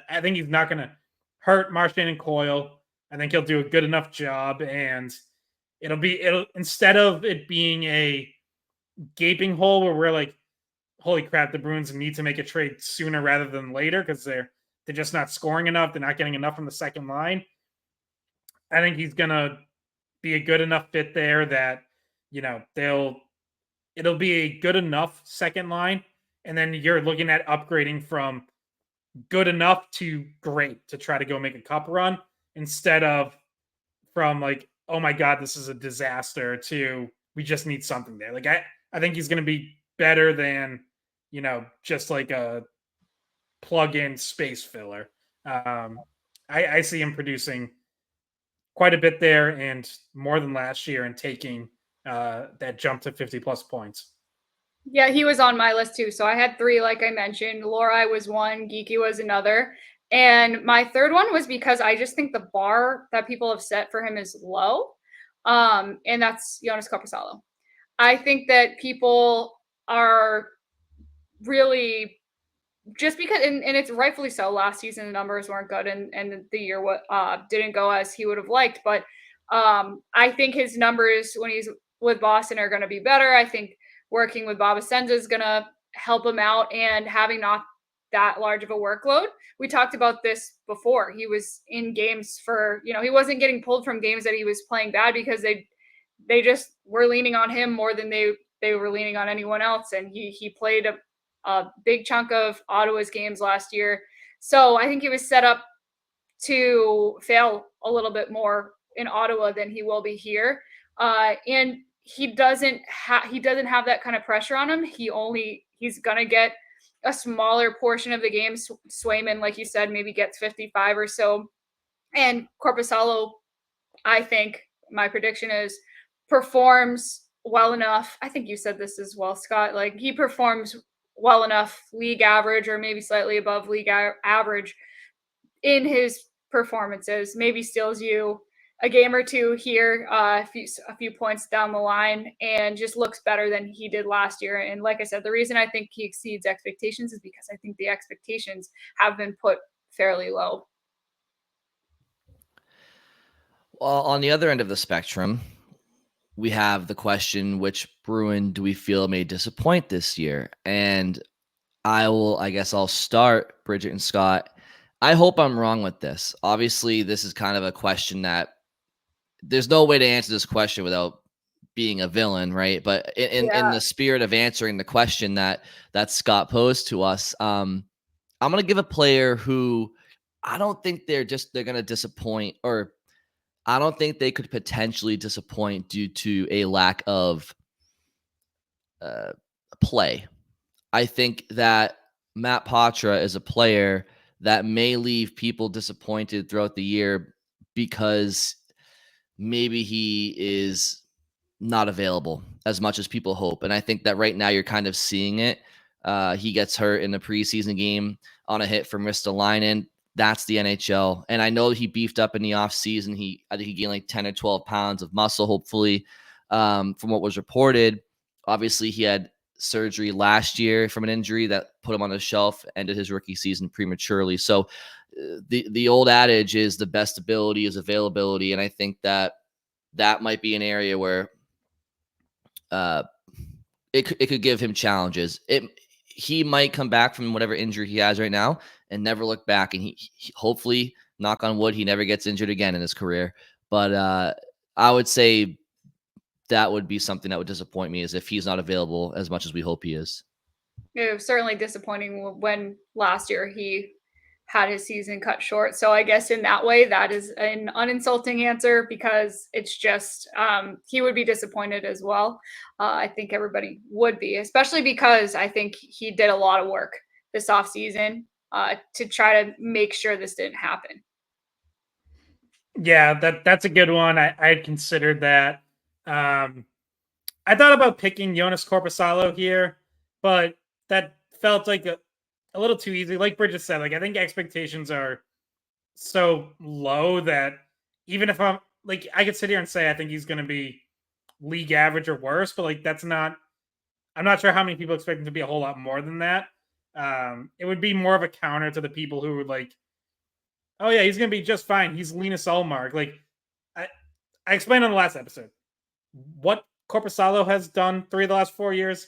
I think he's not going to hurt Marchand and Coyle. I think he'll do a good enough job, and it'll instead of it being a gaping hole where we're like, holy crap, the Bruins need to make a trade sooner rather than later because they're just not scoring enough. They're not getting enough from the second line. I think he's going to be a good enough fit there that, it'll be a good enough second line. And then you're looking at upgrading from good enough to great to try to go make a cup run, instead of from like, oh my God, this is a disaster, to we just need something there. Like, I think he's going to be better than, just like a plug-in space filler. I see him producing quite a bit there and more than last year, and taking that jump to 50 plus points. Yeah, he was on my list too. So I had 3, like I mentioned. Lori was one, Geeky was another. And my third one was because I just think the bar that people have set for him is low. And that's Jonas Corposalo. I think that people are really just because, and it's rightfully so. Last season the numbers weren't good, and the year didn't go as he would have liked. But I think his numbers when he's with Boston are going to be better. I think working with Bob Essenza is going to help him out, and having not that large of a workload. We talked about this before. He was in games for, he wasn't getting pulled from games that he was playing bad because they just were leaning on him more than they were leaning on anyone else, and he played a big chunk of Ottawa's games last year. So I think he was set up to fail a little bit more in Ottawa than he will be here. And he doesn't have that kind of pressure on him. He's gonna get a smaller portion of the game. Swayman, like you said, maybe gets 55 or so. And Corposalo, I think my prediction is performs well enough. I think you said this as well, Scott. Like he performs well enough, league average or maybe slightly above league average in his performances. Maybe steals you a game or two here, a few points down the line, and just looks better than he did last year. And like I said, the reason I think he exceeds expectations is because I think the expectations have been put fairly low. Well, on the other end of the spectrum, we have the question, which Bruin do we feel may disappoint this year? And I guess I'll start, Bridget and Scott. I hope I'm wrong with this. Obviously, this is kind of a question that there's no way to answer this question without being a villain, right? But in the spirit of answering the question that Scott posed to us, I'm going to give a player who I don't think they're going to disappoint, or I don't think they could potentially disappoint due to a lack of play. I think that Matt Patra is a player that may leave people disappointed throughout the year because maybe he is not available as much as people hope. And I think that right now you're kind of seeing it. He gets hurt in the preseason game on a hit from Ristolainen. That's the NHL. And I know he beefed up in the offseason. I think he gained like 10 or 12 pounds of muscle, hopefully, from what was reported. Obviously, he had surgery last year from an injury that put him on the shelf, ended his rookie season prematurely. So the old adage is the best ability is availability. And I think that might be an area where it could give him challenges. He might come back from whatever injury he has right now and never look back. And he hopefully, knock on wood, he never gets injured again in his career. But I would say that would be something that would disappoint me, is if he's not available as much as we hope he is. It was certainly disappointing when last year he had his season cut short. So I guess in that way, that is an uninsulting answer, because it's just he would be disappointed as well. I think everybody would be, especially because I think he did a lot of work this offseason to try to make sure this didn't happen. Yeah, that's a good one. I had considered that. I thought about picking Jonas Corposalo here, but that felt like a little too easy. Like Bridget said, like I think expectations are so low that even if I'm like, I could sit here and say I think he's going to be league average or worse, but like that's not. I'm not sure how many people expect him to be a whole lot more than that. It would be more of a counter to the people who would like, oh yeah, he's going to be just fine. He's Linus Ullmark. Like I explained on the last episode, what Corposalo has done 3 of the last 4 years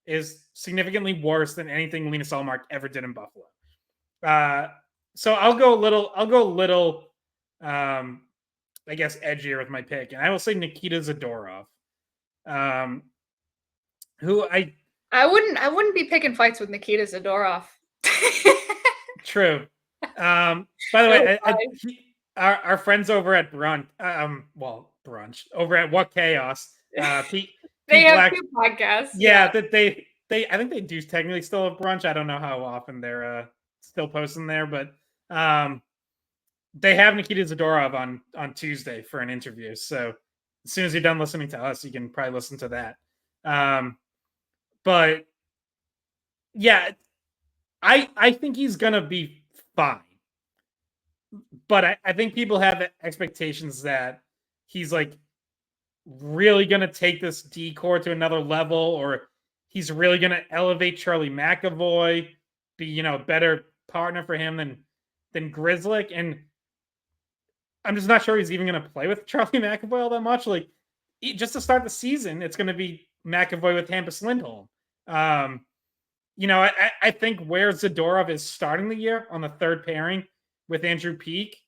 is significantly worse than anything Linus Ullmark ever did in Buffalo. So I'll go a little, I guess, edgier with my pick, and I will say Nikita Zadorov, who I wouldn't be picking fights with Nikita Zadorov. True. By the way, our friends over at brunch over at What Chaos. Pete they have Black, 2 podcasts. Yeah, that they I think they do technically still have brunch. I don't know how often they're still posting there, but they have Nikita Zadorov on Tuesday for an interview. So as soon as you're done listening to us, you can probably listen to that. But yeah, I think he's gonna be fine. But I think people have expectations that he's like really gonna take this decor to another level, or he's really gonna elevate Charlie McAvoy, be a better partner for him than Grizzlick. And I'm just not sure he's even gonna play with Charlie McAvoy all that much. Like just to start the season, it's gonna be McAvoy with Hampus Lindholm. Um, I think where Zadorov is starting the year on the third pairing with Andrew Peak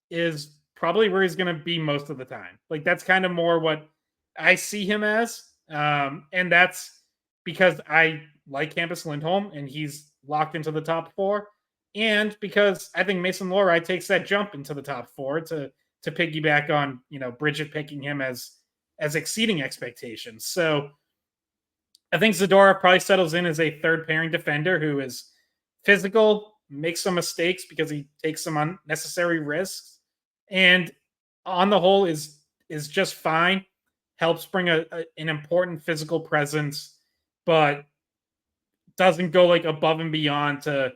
is probably where he's going to be most of the time. Like that's kind of more what I see him as. And that's because I like Hampus Lindholm and he's locked into the top four. And because I think Mason Lohrei takes that jump into the top four to piggyback on, Bridget picking him as exceeding expectations. So I think Zadorov probably settles in as a third pairing defender who is physical, makes some mistakes because he takes some unnecessary risks, and on the whole is just fine. Helps bring an important physical presence, but doesn't go like above and beyond to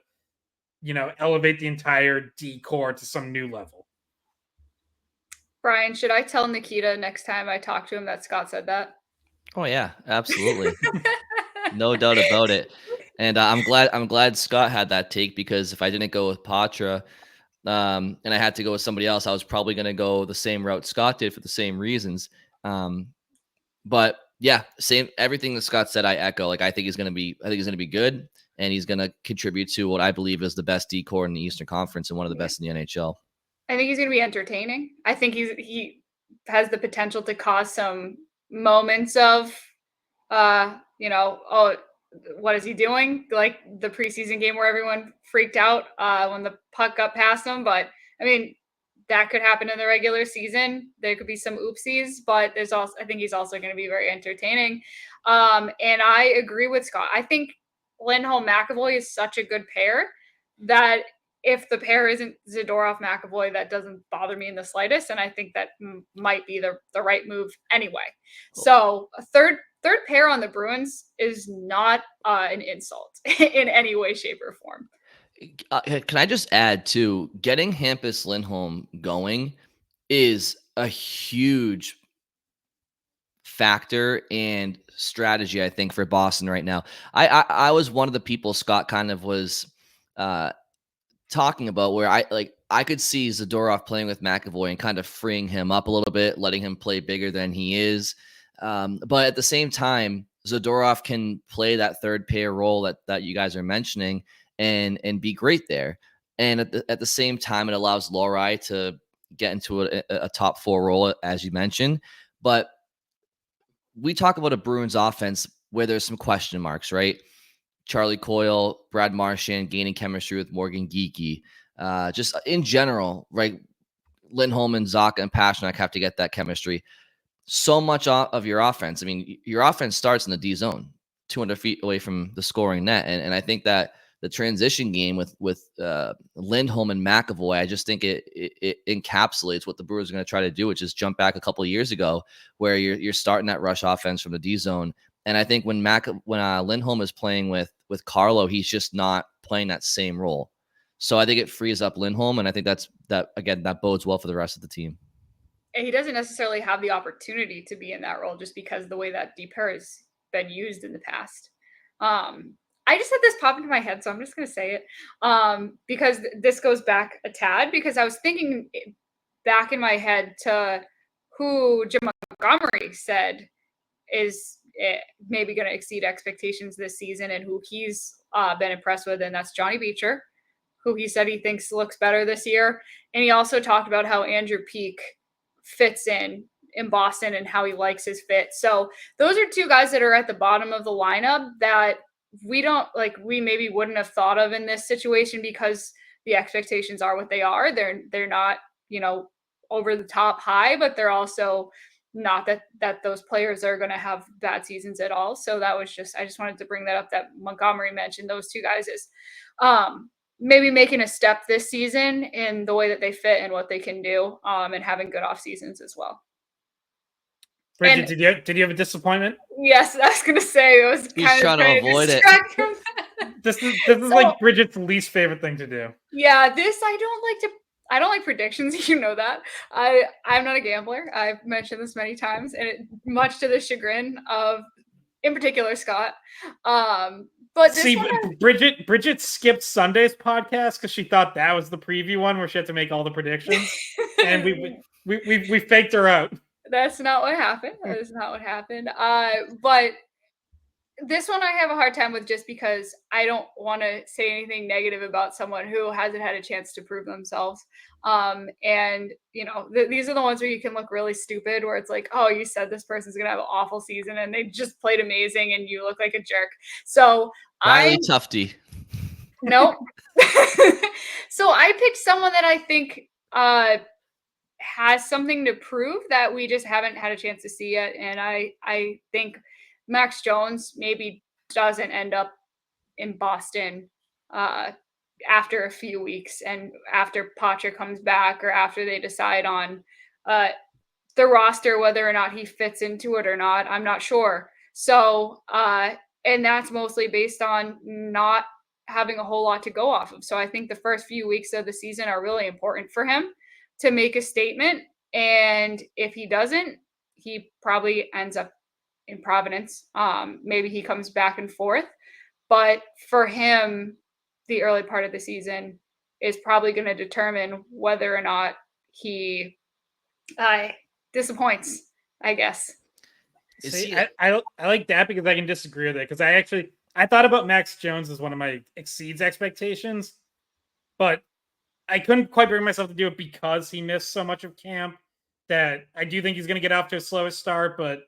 elevate the entire decor to some new level. Brian, should I tell Nikita next time I talk to him that Scott said that? Oh yeah, absolutely. No doubt about it. And I'm glad Scott had that take, because if I didn't go with Patra, and I had to go with somebody else, I was probably going to go the same route Scott did for the same reasons. But yeah, same everything that Scott said, I echo. Like I think he's going to be good, and he's going to contribute to what I believe is the best decor in the Eastern Conference and one of the best in the NHL. I think he's going to be entertaining. I think he has the potential to cause some moments of, oh, what is he doing? Like the preseason game where everyone freaked out when the puck got past him. But I mean, that could happen in the regular season. There could be some oopsies, but I think he's also going to be very entertaining. And I agree with Scott. I think Lindholm McAvoy is such a good pair that if the pair isn't Zadorov McAvoy, that doesn't bother me in the slightest. And I think that might be the right move anyway. Cool. So a third pair on the Bruins is not an insult in any way, shape, or form. Can I just add too, getting Hampus Lindholm going is a huge factor and strategy, I think, for Boston right now. I was one of the people Scott kind of was talking about, where I could see Zadorov playing with McAvoy and kind of freeing him up a little bit, letting him play bigger than he is. But at the same time, Zadorov can play that third pair role that you guys are mentioning and be great there. And at the same time, it allows Lohrei to get into a top four role, as you mentioned. But we talk about a Bruins offense where there's some question marks, right? Charlie Coyle, Brad Marchand gaining chemistry with Morgan Geekie. Just in general, right? Lindholm and Zacha and Pastrnak have to get that chemistry. So much of your offense, I mean, your offense starts in the D zone, 200 feet away from the scoring net. And I think that the transition game with Lindholm and McAvoy, I just think it encapsulates what the Brewers are going to try to do, which is jump back a couple of years ago, where you're starting that rush offense from the D zone. And I think when Lindholm is playing with Carlo, he's just not playing that same role. So I think it frees up Lindholm, and I think that bodes well for the rest of the team. And he doesn't necessarily have the opportunity to be in that role just because of the way that deep pair has been used in the past. I just had this pop into my head, so I'm just going to say it because this goes back a tad, because I was thinking back in my head to who Jim Montgomery said is maybe going to exceed expectations this season and who he's been impressed with, and that's Johnny Beecher, who he said he thinks looks better this year. And he also talked about how Andrew Peak fits in Boston and how he likes his fit. So those are two guys that are at the bottom of the lineup that we maybe wouldn't have thought of in this situation because the expectations are what they are. They're not, over the top high, but they're also not that those players are going to have bad seasons at all. So that was I just wanted to bring that up, that Montgomery mentioned those two guys is maybe making a step this season in the way that they fit and what they can do, and having good off seasons as well. Bridget, And did you have a disappointment? yes, I was gonna say it was He's kind of trying to avoid it. This is like Bridget's least favorite thing to do. Yeah, this I don't like predictions, you know that. I'm not a gambler. I've mentioned this many times, and much to the chagrin of, in particular, Scott. But this See, one, Bridget skipped Sunday's podcast because she thought that was the preview one where she had to make all the predictions, and we faked her out. that's not what happened. That is not what happened. But this one I have a hard time with just because I don't want to say anything negative about someone who hasn't had a chance to prove themselves. And these are the ones where you can look really stupid, where it's like, oh, you said this person's gonna have an awful season and they just played amazing, and you look like a jerk. So Riley Tufte. Nope. So I picked someone that I think has something to prove that we just haven't had a chance to see yet, and I think Max Jones maybe doesn't end up in Boston after a few weeks, and after Potter comes back, or after they decide on the roster, whether or not he fits into it or not. I'm not sure. So, and that's mostly based on not having a whole lot to go off of. So I think the first few weeks of the season are really important for him to make a statement. And if he doesn't, he probably ends up in Providence. Maybe he comes back and forth. But for him, the early part of the season is probably going to determine whether or not he disappoints, I guess. See, I like that because I can disagree with it, because I thought about Max Jones as one of my exceeds expectations, but I couldn't quite bring myself to do it because he missed so much of camp. That I do think he's going to get off to a slower start, but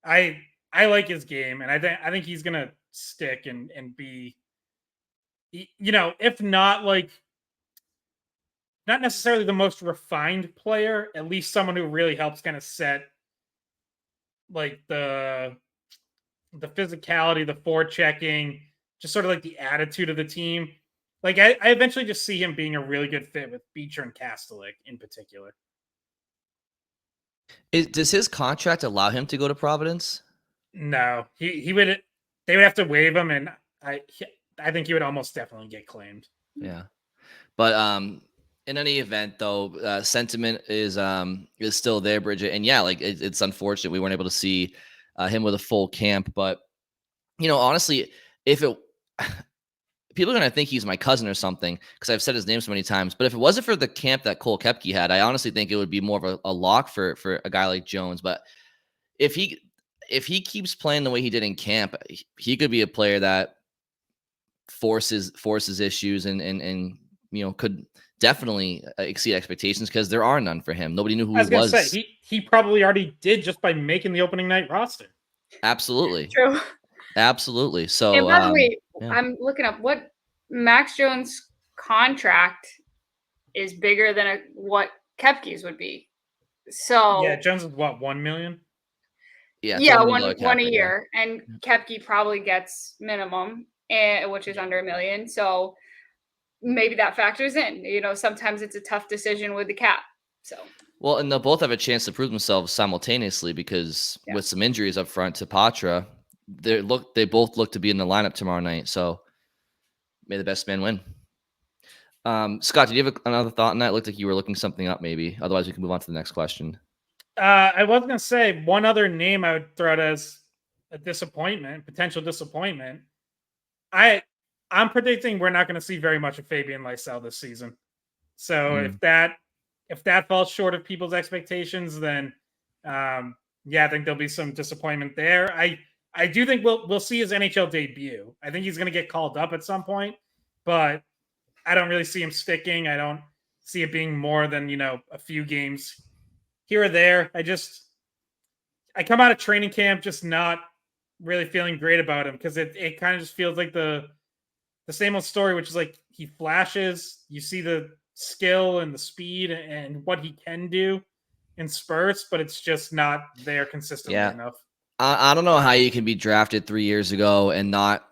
I like his game, and I think he's going to stick and be, if not like, not necessarily the most refined player, at least someone who really helps kind of set like the physicality, the forechecking, just sort of like the attitude of the team. Like I eventually just see him being a really good fit with Beecher and Kastelik in particular. Does his contract allow him to go to Providence? No, he would. They would have to waive him, and I think he would almost definitely get claimed. Yeah, but in any event, though, sentiment is still there, Bridget, and yeah, like it's unfortunate we weren't able to see him with a full camp, but honestly, if it people are going to think he's my cousin or something because I've said his name so many times. But if it wasn't for the camp that Cole Koepke had, I honestly think it would be more of a lock for a guy like Jones. But if he keeps playing the way he did in camp, he could be a player that forces issues and could definitely exceed expectations, because there are none for him. Nobody knew who he was. Say, he probably already did just by making the opening night roster. Absolutely. True. Absolutely. So, and by the way, yeah. I'm looking up what Max Jones' contract is bigger than what Koepke's would be. So yeah, Jones is what, $1 million? Yeah, one a year, and Koepke probably gets minimum, which is under $1 million. So maybe that factors in. Sometimes it's a tough decision with the cap. So. Well, and they'll both have a chance to prove themselves simultaneously, because with some injuries up front to Patra, they both look to be in the lineup tomorrow night. So may the best man win. Scott, did you have another thought on that? It looked like you were looking something up, maybe. Otherwise, we can move on to the next question. I was going to say one other name I would throw out as a potential disappointment. I'm predicting we're not going to see very much of Fabian Lysell this season. So if that falls short of people's expectations, then I think there'll be some disappointment there. I do think we'll see his NHL debut. I think he's going to get called up at some point, but I don't really see him sticking. I don't see it being more than, a few games here or there. I come out of training camp just not really feeling great about him, because it kind of just feels like the same old story, which is like he flashes, you see the skill and the speed and what he can do in spurts, but it's just not there consistently enough. I don't know how you can be drafted 3 years ago and not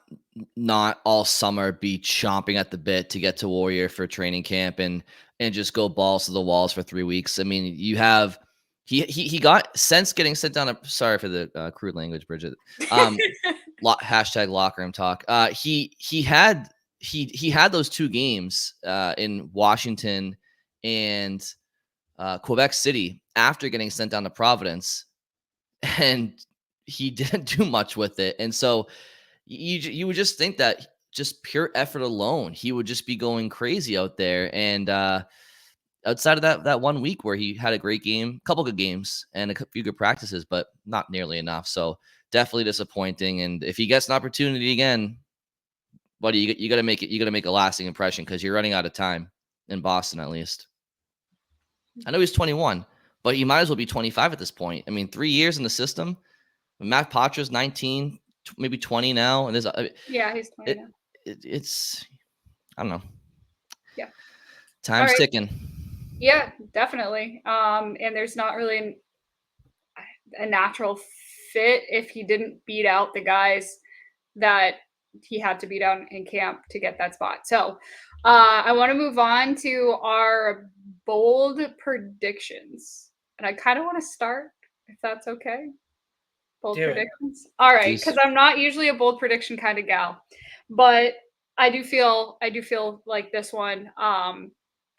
all summer be chomping at the bit to get to Warrior for training camp and just go balls to the walls for 3 weeks. I mean, you have He got since getting sent down. Sorry for the crude language, Bridget. Hashtag locker room talk. He had those 2 games in Washington and Quebec City after getting sent down to Providence, and he didn't do much with it. And so you would just think that just pure effort alone, he would just be going crazy out there. And outside of that 1 week where he had a great game, a couple good games, and a few good practices, but not nearly enough. So definitely disappointing. And if he gets an opportunity again, buddy, you got to make it. You got to make a lasting impression because you're running out of time in Boston, at least. I know he's 21, but he might as well be 25 at this point. I mean, 3 years in the system. Matt Patra's 19, maybe 20 now, and there's yeah, he's 20 now. It's I don't know. Yeah, time's ticking. Yeah, definitely. And there's not really a natural fit if he didn't beat out the guys that he had to beat out in camp to get that spot. So I want to move on to our bold predictions. And I kind of want to start, if that's okay. Bold predictions. All right, because I'm not usually a bold prediction kind of gal, but I do feel like this one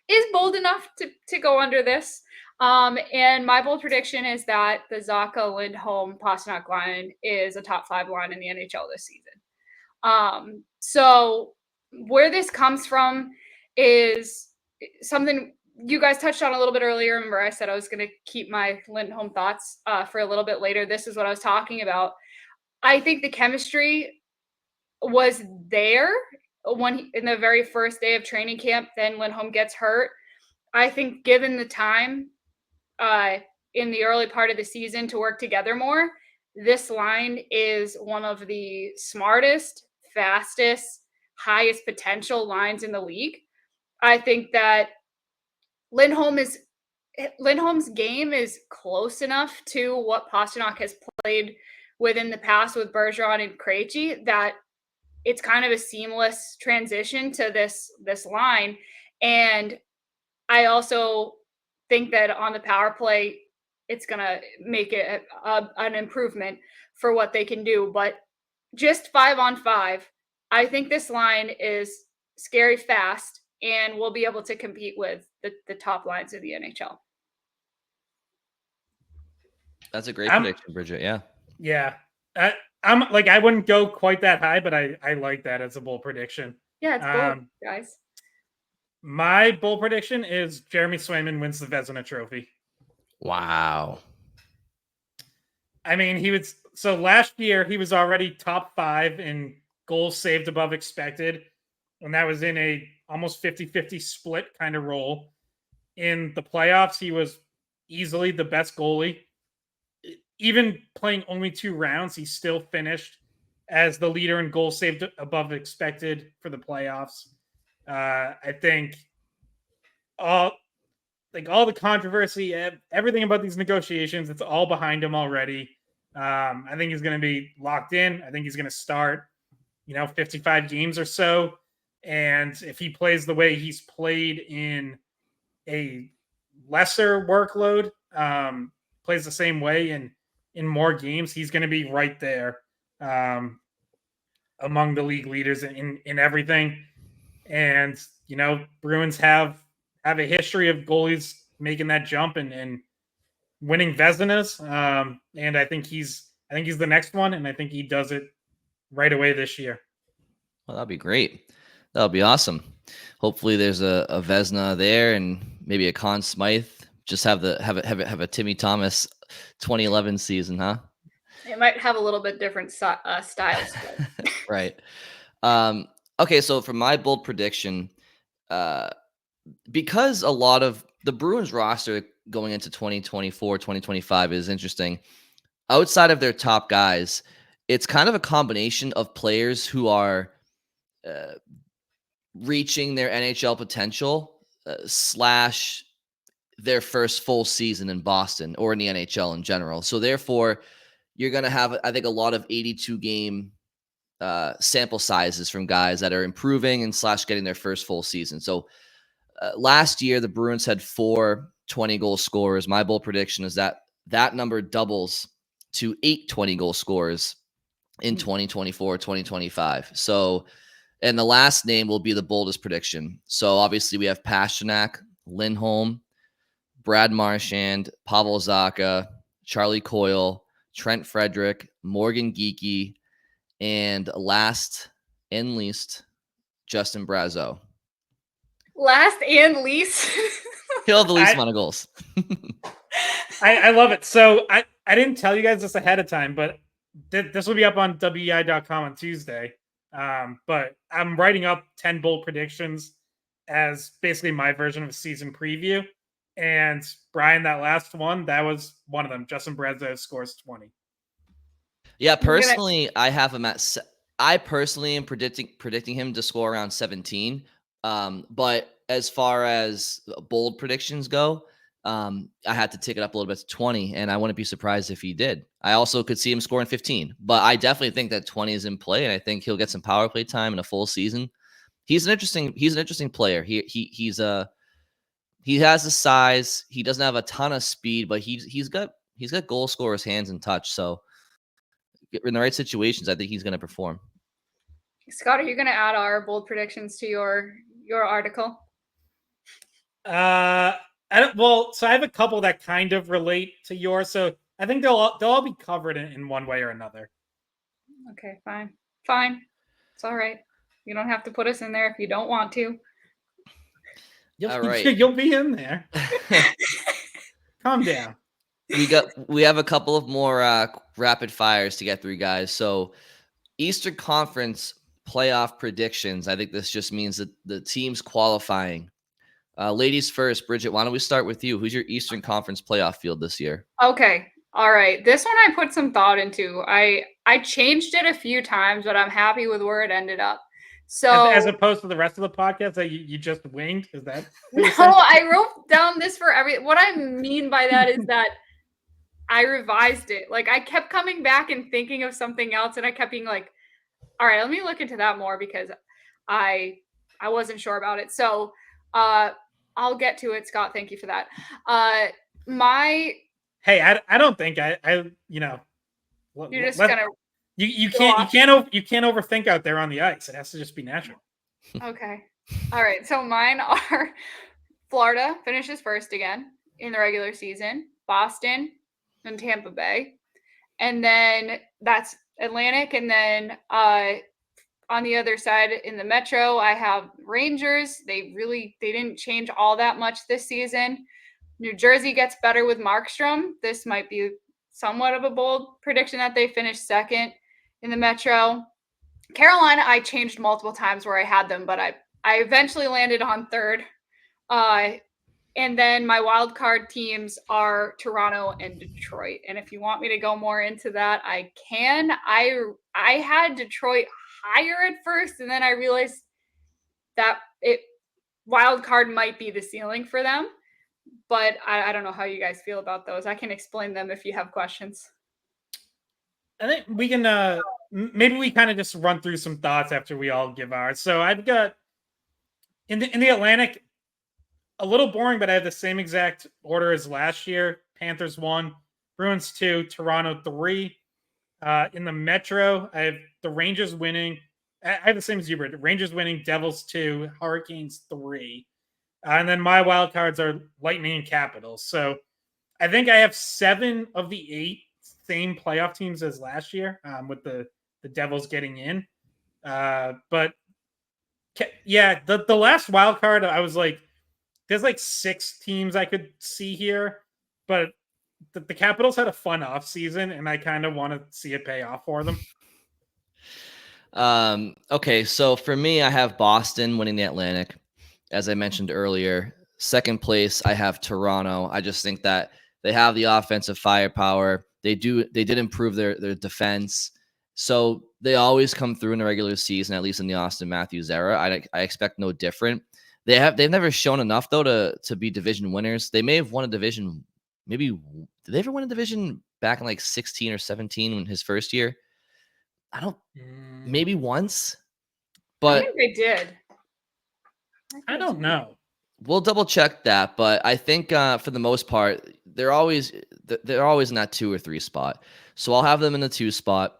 is bold enough to go under this. And my bold prediction is that the Zacha, Lindholm, Pastrnak line is a top 5 line in the NHL this season. So where this comes from is something you guys touched on a little bit earlier. Remember, I said I was going to keep my Lindholm thoughts for a little bit later. This is what I was talking about. I think the chemistry was there when in the very first day of training camp. Then Lindholm gets hurt. I think given the time in the early part of the season to work together more, this line is one of the smartest, fastest, highest potential lines in the league. I think that Lindholm's game is close enough to what Pastrnak has played within the past with Bergeron and Krejci that it's kind of a seamless transition to this line. And I also think that on the power play, it's going to make it an improvement for what they can do. But just 5-on-5, I think this line is scary fast and we'll be able to compete with the top lines of the NHL. That's a great prediction, Bridget. Yeah. Yeah. I'm like, I wouldn't go quite that high, but I like that as a bold prediction. Yeah, it's bold, guys. My bold prediction is Jeremy Swayman wins the Vezina Trophy. Wow. I mean, so last year he was already top 5 in goals saved above expected, and that was in a almost 50-50 split kind of role. In the playoffs, he was easily the best goalie. Even playing only 2 rounds, he still finished as the leader in goals saved above expected for the playoffs. I think all the controversy, everything about these negotiations, it's all behind him already. I think he's going to be locked in. I think he's going to start, 55 games or so. And if he plays the way he's played in a lesser workload, plays the same way in more games, he's going to be right there among the league leaders in everything. And, Bruins have a history of goalies making that jump and winning Vezinas. And I think he's the next one, and I think he does it right away this year. Well, that'd be great. That'll be awesome. Hopefully there's a Vezina there and maybe a Conn Smythe. Just have a Timmy Thomas 2011 season, huh? It might have a little bit different styles. Right. Okay, so for my bold prediction, because a lot of the Bruins roster going into 2024, 2025 is interesting. Outside of their top guys, it's kind of a combination of players who are reaching their NHL potential / their first full season in Boston or in the NHL in general. So therefore, you're going to have, I think, a lot of 82 game sample sizes from guys that are improving and / getting their first full season. So last year, the Bruins had 4 20 goal scorers. My bold prediction is that that number doubles to 8 20-goal scorers in 2024, 2025. So, and the last name will be the boldest prediction. So obviously we have Pasternak, Lindholm, Brad Marchand, Pavel Zacha, Charlie Coyle, Trent Frederick, Morgan Geekie, and last and least, Justin Brazeau. Last and least. He'll have the least amount of goals. I love it. So I didn't tell you guys this ahead of time, but this will be up on weei.com on Tuesday. But I'm writing up 10 bold predictions as basically my version of a season preview. And Brian, that last one, that was one of them. Justin Brazeau scores 20. Yeah, personally, I have him at. I personally am predicting him to score around 17. But as far as bold predictions go, I had to take it up a little bit to 20, and I wouldn't be surprised if he did. I also could see him scoring 15, but I definitely think that 20 is in play, and I think he'll get some power play time in a full season. He's an interesting player. He has the size. He doesn't have a ton of speed, but he's got goal scorer's hands and touch. So in the right situations, I think he's going to perform. Scott, are you going to add our bold predictions to your article? I don't. Well, so I have a couple that kind of relate to yours. So I think they'll all be covered in one way or another. Okay, fine. It's all right. You don't have to put us in there if you don't want to. All right. You'll be in there. Calm down. We have a couple of more rapid fires to get through, guys. So Eastern Conference playoff predictions. I think this just means that the teams qualifying. Ladies first, Bridget, why don't we start with you? Who's your Eastern Conference playoff field this year? Okay. All right. This one I put some thought into. I changed it a few times, but I'm happy with where it ended up. So as opposed to the rest of the podcast that you just winged, is that? No, I wrote down this for what I mean by that is that I revised it. Like I kept coming back and thinking of something else, and I kept being like, all right, let me look into that more because I wasn't sure about it. So I'll get to it, Scott. Thank you for that. Hey, I don't think I you're just gonna you can't overthink out there on the ice. It has to just be natural. Okay. All right. So mine are Florida finishes first again in the regular season, Boston and Tampa Bay. And then that's Atlantic. And then on the other side in the Metro, I have Rangers. They didn't change all that much this season. New Jersey gets better with Markstrom. This might be somewhat of a bold prediction that they finish second in the Metro. Carolina, I changed multiple times where I had them, but I eventually landed on third. And then my wild card teams are Toronto and Detroit. And if you want me to go more into that, I can. I had Detroit higher at first, and then I realized that wild card might be the ceiling for them. But I don't know how you guys feel about those. I can explain them if you have questions. I think we can maybe we kind of just run through some thoughts after we all give ours. So I've got in the Atlantic, a little boring, but I have the same exact order as last year. Panthers 1, Bruins 2, Toronto 3. In the Metro, I have the Rangers winning. I have the same as you, Britt. Rangers winning, Devils 2, Hurricanes 3. And then my wild cards are Lightning and Capitals. So I think I have 7 of the 8 same playoff teams as last year, with the Devils getting in. But yeah, the last wild card, I was like, there's like 6 teams I could see here, but the Capitals had a fun offseason, and I kind of want to see it pay off for them. Okay, so for me, I have Boston winning the Atlantic, as I mentioned earlier. Second place, I have Toronto. I just think that they have the offensive firepower. They did improve their defense. So they always come through in the regular season, at least in the Austin Matthews era. I expect no different. They've never shown enough though to be division winners. They may have won a division. Maybe did they ever win a division back in like 16 or 17 when his first year? I don't. Maybe once, but I think they did. I don't know. We'll double check that, but I think for the most part, they're always in that 2 or 3 spot. So I'll have them in the 2 spot.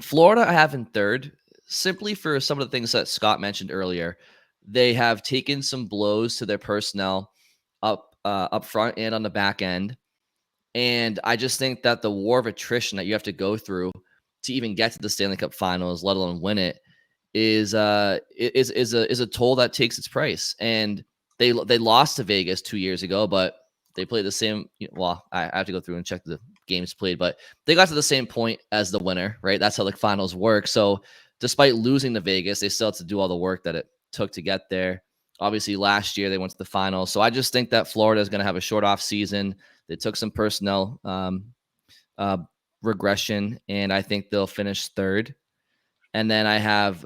Florida, I have in 3rd, simply for some of the things that Scott mentioned earlier. They have taken some blows to their personnel up front and on the back end. And I just think that the war of attrition that you have to go through to even get to the Stanley Cup Finals, let alone win it, is a toll that takes its price. And they lost to Vegas 2 years ago, but they played the same. Well, I have to go through and check the games played, but they got to the same point as the winner, right? That's how the finals work. So despite losing to Vegas, they still have to do all the work that it took to get there. Obviously, last year they went to the finals. So I just think that Florida is going to have a short off season. They took some personnel regression, and I think they'll finish 3rd. And then I have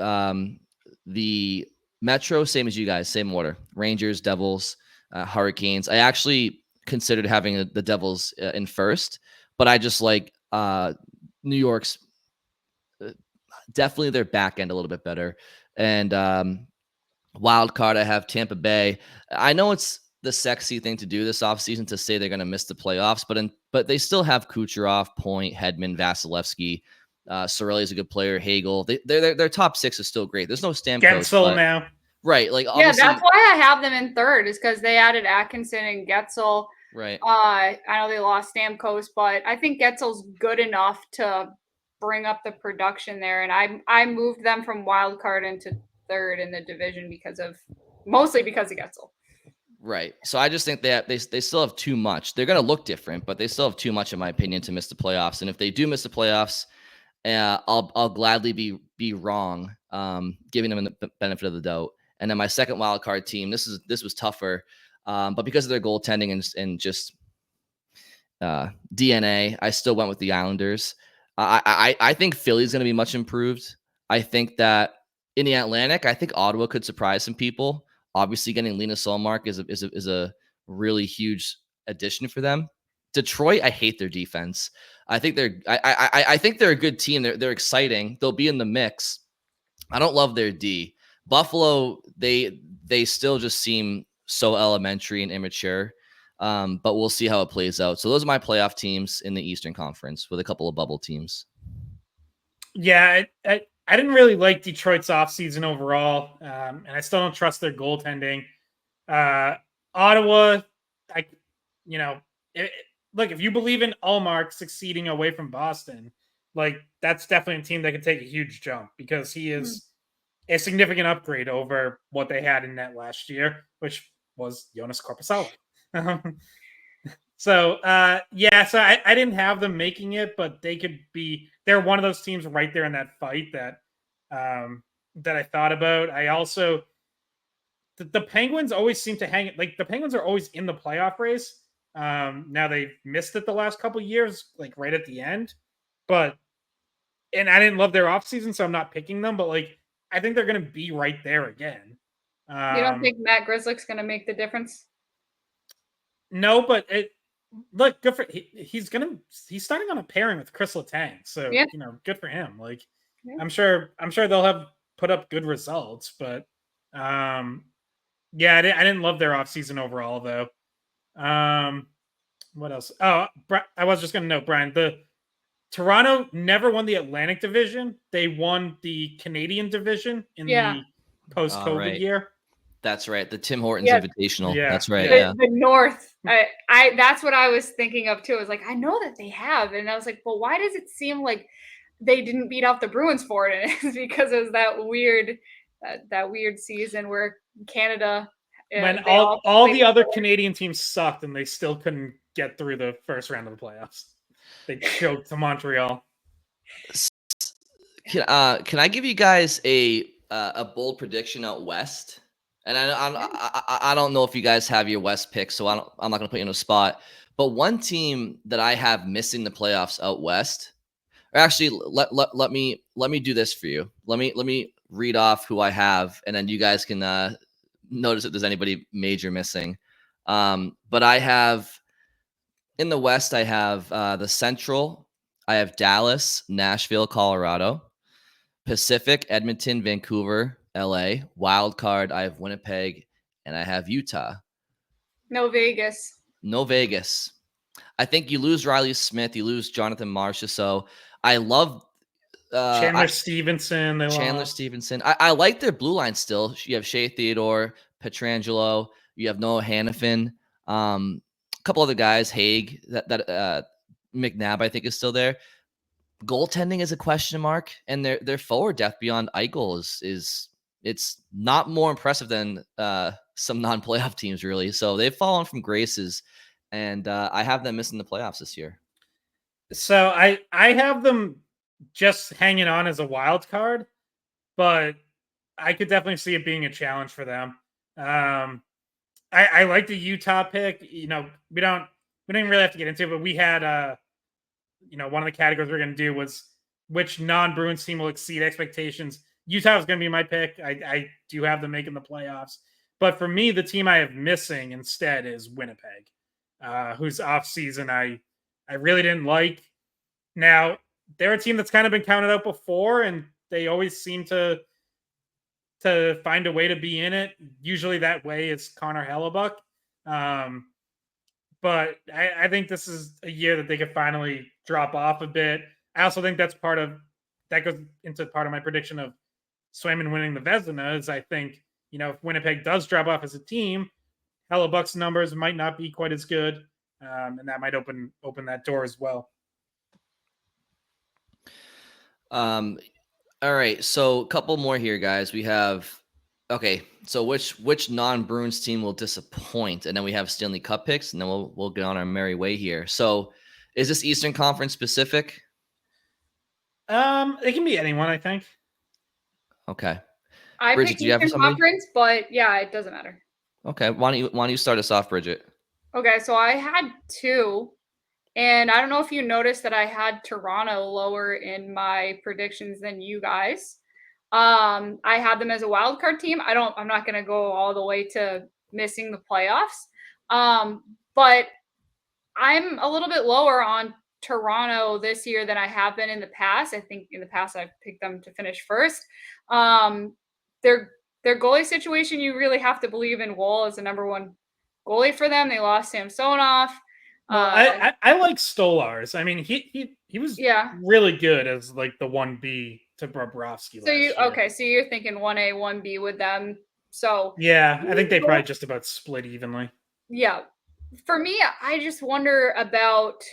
the Metro, same as you guys, same order: Rangers, Devils, Hurricanes. I actually considered having the Devils in 1st, but I just like New York's definitely their back end a little bit better. And wild card, I have Tampa Bay. I know it's the sexy thing to do this offseason to say they're going to miss the playoffs, but they still have Kucherov, Point, Hedman, Vasilevsky. Cirelli is a good player. Hagel, their top 6 is still great. There's no Stamkos. Getzel now. Right. Like, yeah, that's why I have them in 3rd, is because they added Atkinson and Getzel. Right. I know they lost Stamkos, but I think Getzel's good enough to bring up the production there. And I moved them from wild card into 3rd in the division mostly because of Getzel. Right. So I just think that they still have too much. They're going to look different, but they still have too much, in my opinion, to miss the playoffs. And if they do miss the playoffs, I'll gladly be wrong, giving them the benefit of the doubt. And then my second wild card team, this was tougher, but because of their goaltending and just DNA, I still went with the Islanders. I think Philly's going to be much improved. I think that in the Atlantic, I think Ottawa could surprise some people. Obviously, getting Lena Solmark is a really huge addition for them. Detroit, I hate their defense. I think I think they're a good team. They're exciting. They'll be in the mix. I don't love their D. Buffalo, they still just seem so elementary and immature. But we'll see how it plays out. So those are my playoff teams in the Eastern Conference with a couple of bubble teams. Yeah, I didn't really like Detroit's offseason overall, and I still don't trust their goaltending. Ottawa, look, if you believe in Ullmark succeeding away from Boston, like, that's definitely a team that could take a huge jump, because he is a significant upgrade over what they had in net last year, which was Jonas Korpisalo. So I didn't have them making it, but they're one of those teams right there in that fight that I thought about. I also, the Penguins always seem to hang, like, the Penguins are always in the playoff race. Now they've missed it the last couple of years, like right at the end, and I didn't love their offseason, so I'm not picking them, but like, I think they're going to be right there again. You don't think Matt Grzelcyk's going to make the difference? No, but look, good for he's starting on a pairing with Chris Letang, so yeah. Good for him. Like, yeah. I'm sure they'll have put up good results, but I didn't love their offseason overall though. What else? Oh, I was just gonna note, Brian, the Toronto never won the Atlantic Division. They won the Canadian Division in the post-COVID year. That's right. The Tim Hortons Invitational. Yeah. That's right. The North. I that's what I was thinking of too. I was like, I know that they have. And I was like, well, why does it seem like they didn't beat out the Bruins for it? And it's because it was that weird season where Canada, when all the other Canadian teams sucked and they still couldn't get through the first round of the playoffs. They choked to Montreal. Can I give you guys a bold prediction out west? And I don't know if you guys have your West pick, so I'm not going to put you in a spot. But one team that I have missing the playoffs out west, or actually let me do this for you. Let me read off who I have, and then you guys can notice if there's anybody major missing. But I have in the West, I have the Central. I have Dallas, Nashville, Colorado. Pacific, Edmonton, Vancouver, LA. Wild card, I have Winnipeg, and I have Utah. No Vegas. No Vegas. I think you lose Riley Smith, you lose Jonathan Marchessault. I love Chandler Stevenson. Chandler Stevenson. I like their blue line still. You have Shea Theodore, Pietrangelo. You have Noah Hannafin. A couple other guys, Haig. That McNabb I think is still there. Goaltending is a question mark, and their forward depth beyond Eichel is it's not more impressive than some non-playoff teams really. So they've fallen from graces, and I have them missing the playoffs this year. So I have them just hanging on as a wild card, but I could definitely see it being a challenge for them. I like the Utah pick. You know, we don't even really have to get into it, but we had one of the categories we're going to do was which non-Bruins team will exceed expectations. Utah is going to be my pick. I do have them making the playoffs, but for me, the team I have missing instead is Winnipeg, whose off season I really didn't like. Now they're a team that's kind of been counted out before, and they always seem to find a way to be in it. Usually that way is Connor Hellebuck. But I think this is a year that they could finally drop off a bit. I also think that goes into part of my prediction of Swayman winning the Vezina is I think, if Winnipeg does drop off as a team, Hellebuck's numbers might not be quite as good. And that might open that door as well. All right, so a couple more here, guys. We have so which non-Bruins team will disappoint, and then we have Stanley Cup picks, and then we'll get on our merry way here. So, is this Eastern Conference specific? It can be anyone, I think. Okay. I Bridget, picked do you have Eastern somebody? Conference, but yeah, it doesn't matter. Okay, why don't you start us off, Bridget? Okay, so I had two, and I don't know if you noticed that I had Toronto lower in my predictions than you guys. I had them as a wild card team. I'm not going to go all the way to missing the playoffs. But I'm a little bit lower on Toronto this year than I have been in the past. I think in the past I've picked them to finish first. Their goalie situation, you really have to believe in Woll as the number one goalie for them. They lost Samsonov. Well, I like Stolarz. I mean, he was really good as like the 1B to Bobrovsky. So you're thinking 1A, 1B with them. So yeah, I think they probably just about split evenly. Yeah. For me, I just wonder about.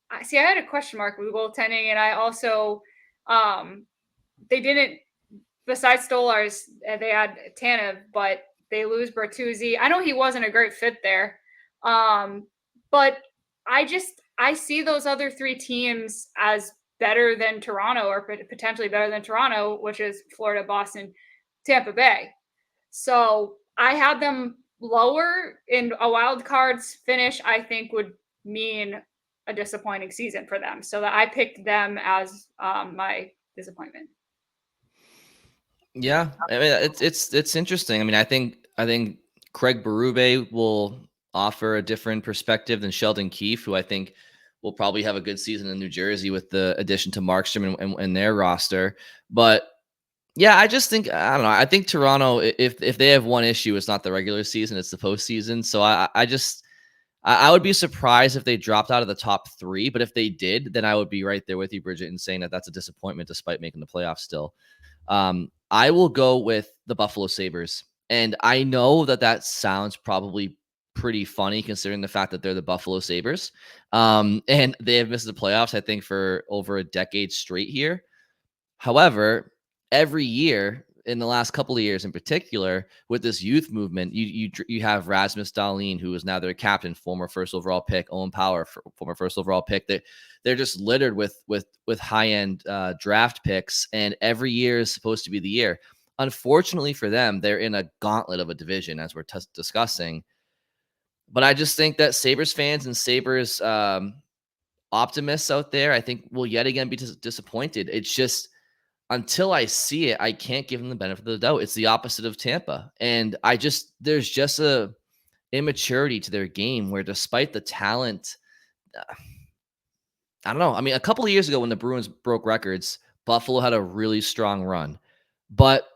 I had a question mark with goaltending, and I also, they didn't. Besides Stolarz, they had Tanev, but they lose Bertuzzi. I know he wasn't a great fit there, but I see those other three teams as better than Toronto, or potentially better than Toronto, which is Florida, Boston, Tampa Bay. So I had them lower in a wild cards finish. I think would mean a disappointing season for them. So that I picked them as my disappointment. Yeah, I mean it's interesting. I mean, I think Craig Berube will offer a different perspective than Sheldon Keefe, who I think will probably have a good season in New Jersey with the addition to Markstrom and their roster. But yeah, I just think I don't know. I think Toronto, if they have one issue, it's not the regular season, it's the postseason. So I would be surprised if they dropped out of the top three. But if they did, then I would be right there with you, Bridget, in saying that that's a disappointment despite making the playoffs still. I will go with the Buffalo Sabres. And I know that sounds probably pretty funny considering the fact that they're the Buffalo Sabres. And they have missed the playoffs, I think, for over a decade straight here. However, every year in the last couple of years in particular with this youth movement, you have Rasmus Dahlin, who is now their captain, former first overall pick, Owen Power, former first overall pick. They're just littered with high-end draft picks, and every year is supposed to be the year. Unfortunately for them, they're in a gauntlet of a division, as we're discussing. But I just think that Sabres fans and Sabres optimists out there, I think, will yet again be disappointed. It's just until I see it, I can't give them the benefit of the doubt. It's the opposite of Tampa. And there's just a immaturity to their game where despite the talent, I don't know. I mean, a couple of years ago when the Bruins broke records, Buffalo had a really strong run. But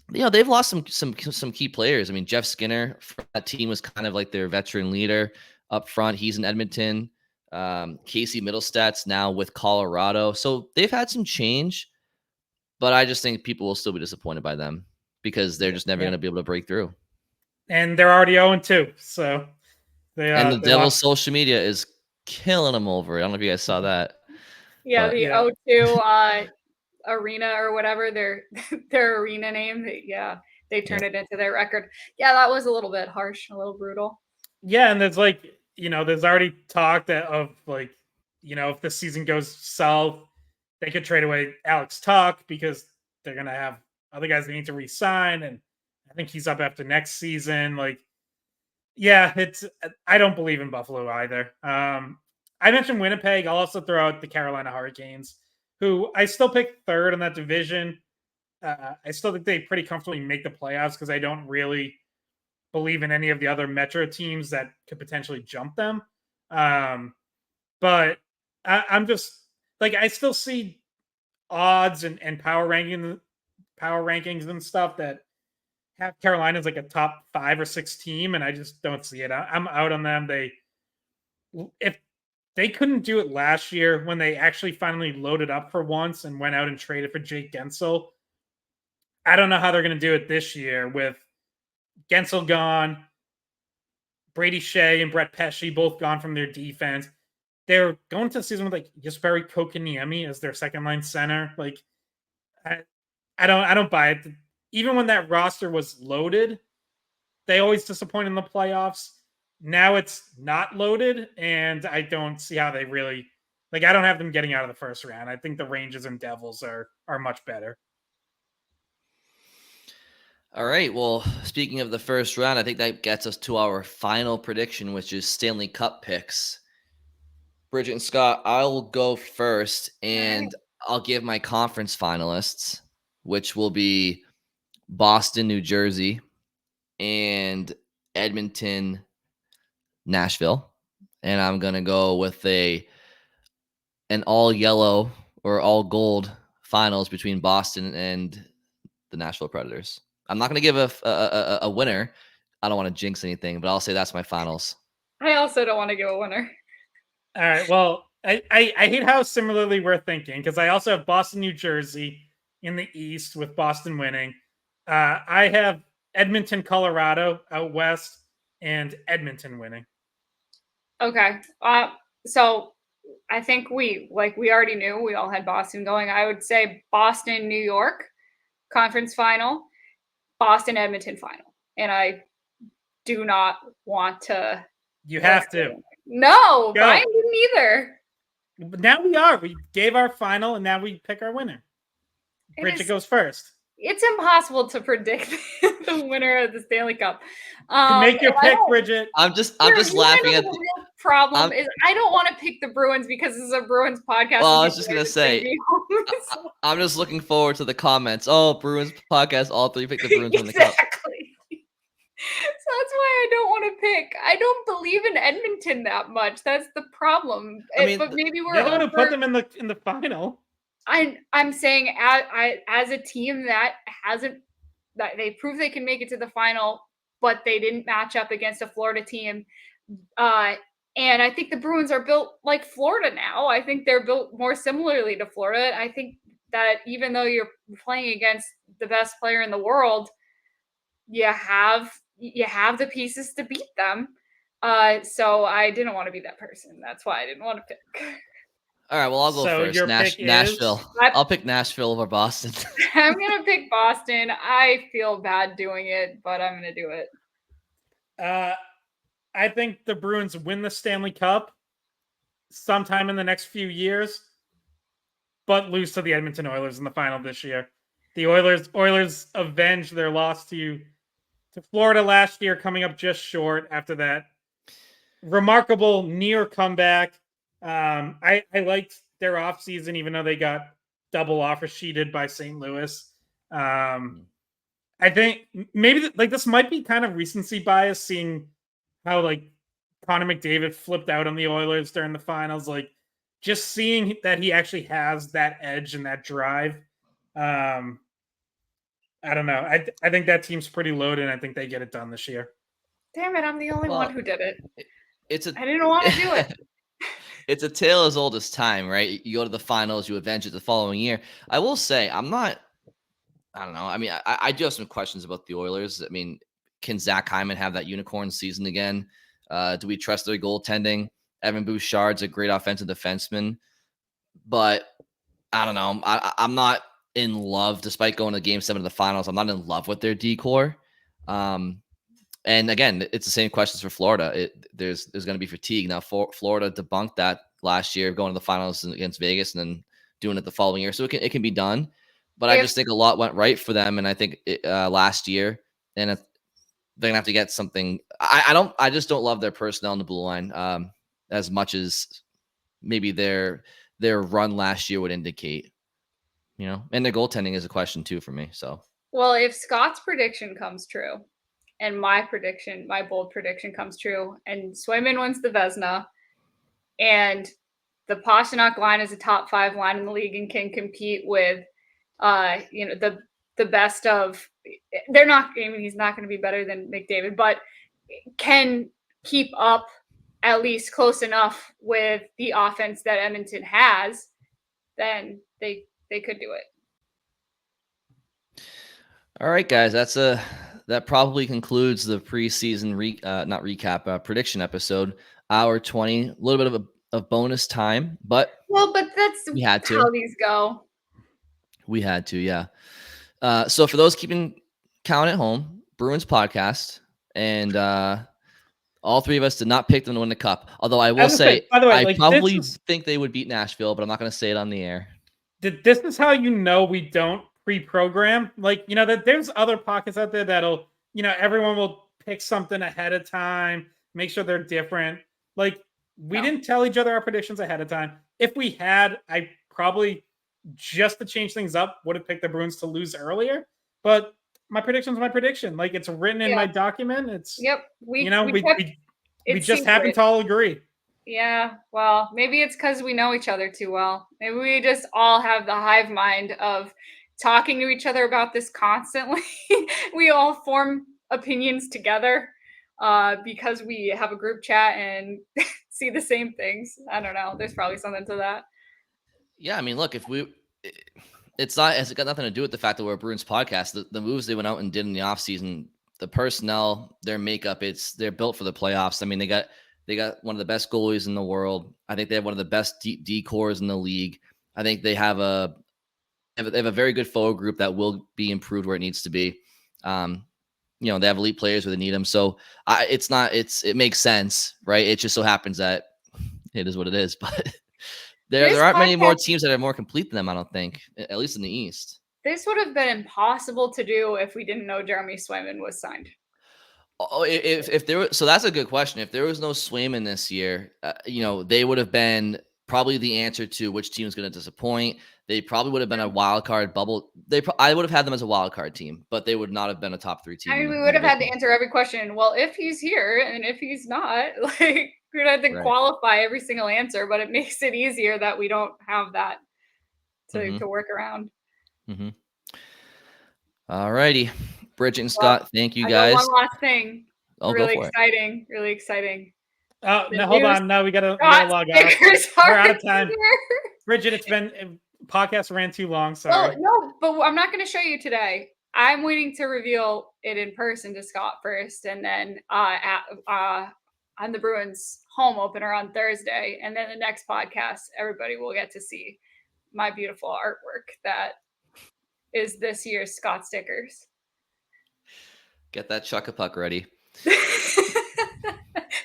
they've lost some key players. I mean, Jeff Skinner from that team was kind of like their veteran leader up front. He's in Edmonton. Casey Middlestats now with Colorado. So they've had some change, but I just think people will still be disappointed by them because they're just never going to be able to break through. And they're already 0-2. So and the they Devil's lost. social media is killing them over. I don't know if you guys saw that. Yeah, But, the O2 arena or whatever their arena name. They turned it into their record. Yeah, that was a little bit harsh, a little brutal. Yeah, and there's there's already talk of if the season goes south, they could trade away Alex Tuck because they're gonna have other guys they need to re-sign, and I think he's up after next season. I don't believe in Buffalo either. I mentioned Winnipeg. I'll also throw out the Carolina Hurricanes, who I still pick third in that division. I still think they pretty comfortably make the playoffs because I don't really believe in any of the other Metro teams that could potentially jump them. But I'm just I still see odds and power rankings and stuff that have Carolina as like a top 5 or 6 team, and I just don't see it. I'm out on them. If they couldn't do it last year when they actually finally loaded up for once and went out and traded for Jake Gensel, I don't know how they're going to do it this year with Gensel gone, Brady Shea and Brett Pesce both gone from their defense. They're going to the season with Jesperi Kotkaniemi as their second line center. I don't buy it. Even when that roster was loaded, they always disappoint in the playoffs. Now it's not loaded, and I don't see how they really I don't have them getting out of the first round. I think the Rangers and Devils are much better. All right. Well, speaking of the first round, I think that gets us to our final prediction, which is Stanley Cup picks. Bridget and Scott, I'll go first, and I'll give my conference finalists, which will be Boston, New Jersey, and Edmonton, Nashville. And I'm going to go with an all yellow or all gold finals between Boston and the Nashville Predators. I'm not going to give a winner. I don't want to jinx anything, but I'll say that's my finals. I also don't want to give a winner. All right. Well, I hate how similarly we're thinking because I also have Boston, New Jersey in the East with Boston winning. I have Edmonton, Colorado out west, and Edmonton winning. Okay. So I think we already knew we all had Boston going. I would say Boston, New York conference final, Boston, Edmonton final. And I do not want to. You have to. No, Brian didn't either. But now we are. We gave our final, and now we pick our winner. Bridget goes first. It's impossible to predict the winner of the Stanley Cup. Make your pick, Bridget. I'm just laughing at the real problem is I don't want to pick the Bruins because this is a Bruins podcast. Well, I was just gonna say, I'm just looking forward to the comments. Oh, Bruins podcast, all three pick the Bruins in the cup. Exactly. So that's why I don't want to pick. I don't believe in Edmonton that much. That's the problem. But maybe we're going to put them in the final. I'm saying as a team that they prove they can make it to the final, but they didn't match up against a Florida team. And I think the Bruins are built like Florida now. I think they're built more similarly to Florida. I think that even though you're playing against the best player in the world, you have the pieces to beat them. So I didn't want to be that person. That's why I didn't want to pick. All right, well, I'll go first. Nashville. I'll pick Nashville over Boston. I'm going to pick Boston. I feel bad doing it, but I'm going to do it. I think the Bruins win the Stanley Cup sometime in the next few years, but lose to the Edmonton Oilers in the final this year. The Oilers avenge their loss to Florida last year, coming up just short after that remarkable near comeback. I liked their offseason, even though they got double offer sheeted by St. Louis. I think maybe this might be kind of recency bias, seeing how Connor McDavid flipped out on the Oilers during the finals. Just seeing that he actually has that edge and that drive. I don't know. I think that team's pretty loaded, and I think they get it done this year. Damn it, I'm the only one who did it. I didn't want to do it. It's a tale as old as time, right? You go to the finals, you avenge it the following year. I will say, I don't know. I mean, I do have some questions about the Oilers. I mean, can Zach Hyman have that unicorn season again? Do we trust their goaltending? Evan Bouchard's a great offensive defenseman, but I don't know. I'm not in love, despite going to Game 7 of the finals. I'm not in love with their decor. And again, it's the same questions for Florida. There's going to be fatigue. Now, Florida debunked that last year, going to the finals against Vegas and then doing it the following year. So it can be done. But I just think a lot went right for them. And I think last year, and they're going to have to get something. I just don't love their personnel in the blue line as much as maybe their run last year would indicate. And their goaltending is a question too for me. So, well, if Scott's prediction comes true, and my bold prediction comes true, and Swayman wins the Vezina, and the Pastrnak line is a top 5 line in the league and can compete with, the best of. They're not. I mean, he's not going to be better than McDavid, but can keep up at least close enough with the offense that Edmonton has. Then they could do it. All right, guys, that probably concludes the preseason prediction episode. Hour 20, a little bit of bonus time, but that's we had to. How these go. We had to, yeah. So for those keeping count at home, Bruins podcast, and all three of us did not pick them to win the cup. Although I will say, by the way, I probably think they would beat Nashville, but I'm not going to say it on the air. This is how we don't pre-program. That there's other pockets out there that'll, everyone will pick something ahead of time, make sure they're different. We didn't tell each other our predictions ahead of time. If we had, I probably, just to change things up, would have picked the Bruins to lose earlier. But my prediction's my prediction. It's written in my document. It's we just happen to all agree. Yeah, well, maybe it's because we know each other too well. Maybe we just all have the hive mind of talking to each other about this constantly. We all form opinions together because we have a group chat and see the same things. I don't know. There's probably something to that. Yeah, I mean, look, it's got nothing to do with the fact that we're a Bruins podcast. The moves they went out and did in the offseason, the personnel, their makeup, they're built for the playoffs. I mean, they got one of the best goalies in the world. I think they have one of the best decors in the league. I think they have a very good forward group that will be improved where it needs to be. They have elite players where they need them. So it makes sense, right? It just so happens that it is what it is. But there aren't many more teams that are more complete than them, I don't think, at least in the East. This would have been impossible to do if we didn't know Jeremy Swayman was signed. Oh, if there was, so that's a good question. If there was no Swayman this year, they would have been probably the answer to which team is going to disappoint. They probably would have been a wild card bubble. I would have had them as a wild card team, but they would not have been a top 3 team. I mean, we would have had to answer every question. Well, if he's here and if he's not, we'd have to qualify every single answer. But it makes it easier that we don't have that to work around. Mm-hmm. All righty. Bridget and Scott, thank you guys. One last thing. Really exciting. Oh, no, hold on. No, we gotta log out. We're out of time. Bridget, podcast ran too long. Sorry. Well, no, but I'm not going to show you today. I'm waiting to reveal it in person to Scott first, and then on the Bruins home opener on Thursday, and then the next podcast, everybody will get to see my beautiful artwork that is this year's Scott stickers. Get that Chuck-a-Puck ready.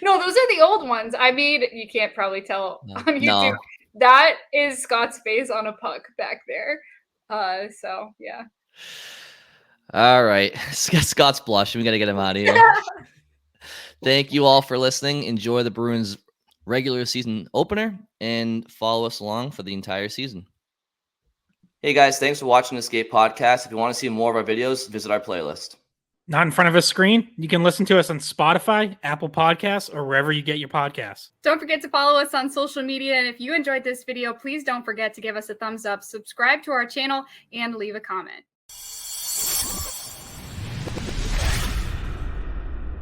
No, those are the old ones. I made, you can't probably tell on YouTube. No. That is Scott's face on a puck back there. So, yeah. All right. Scott's blushing. We got to get him out of here. Thank you all for listening. Enjoy the Bruins regular season opener and follow us along for the entire season. Hey, guys. Thanks for watching the Skate Podcast. If you want to see more of our videos, visit our playlist. Not in front of a screen? You can listen to us on Spotify, Apple Podcasts, or wherever you get your podcasts. Don't forget to follow us on social media. And if you enjoyed this video, please don't forget to give us a thumbs up, subscribe to our channel, and leave a comment.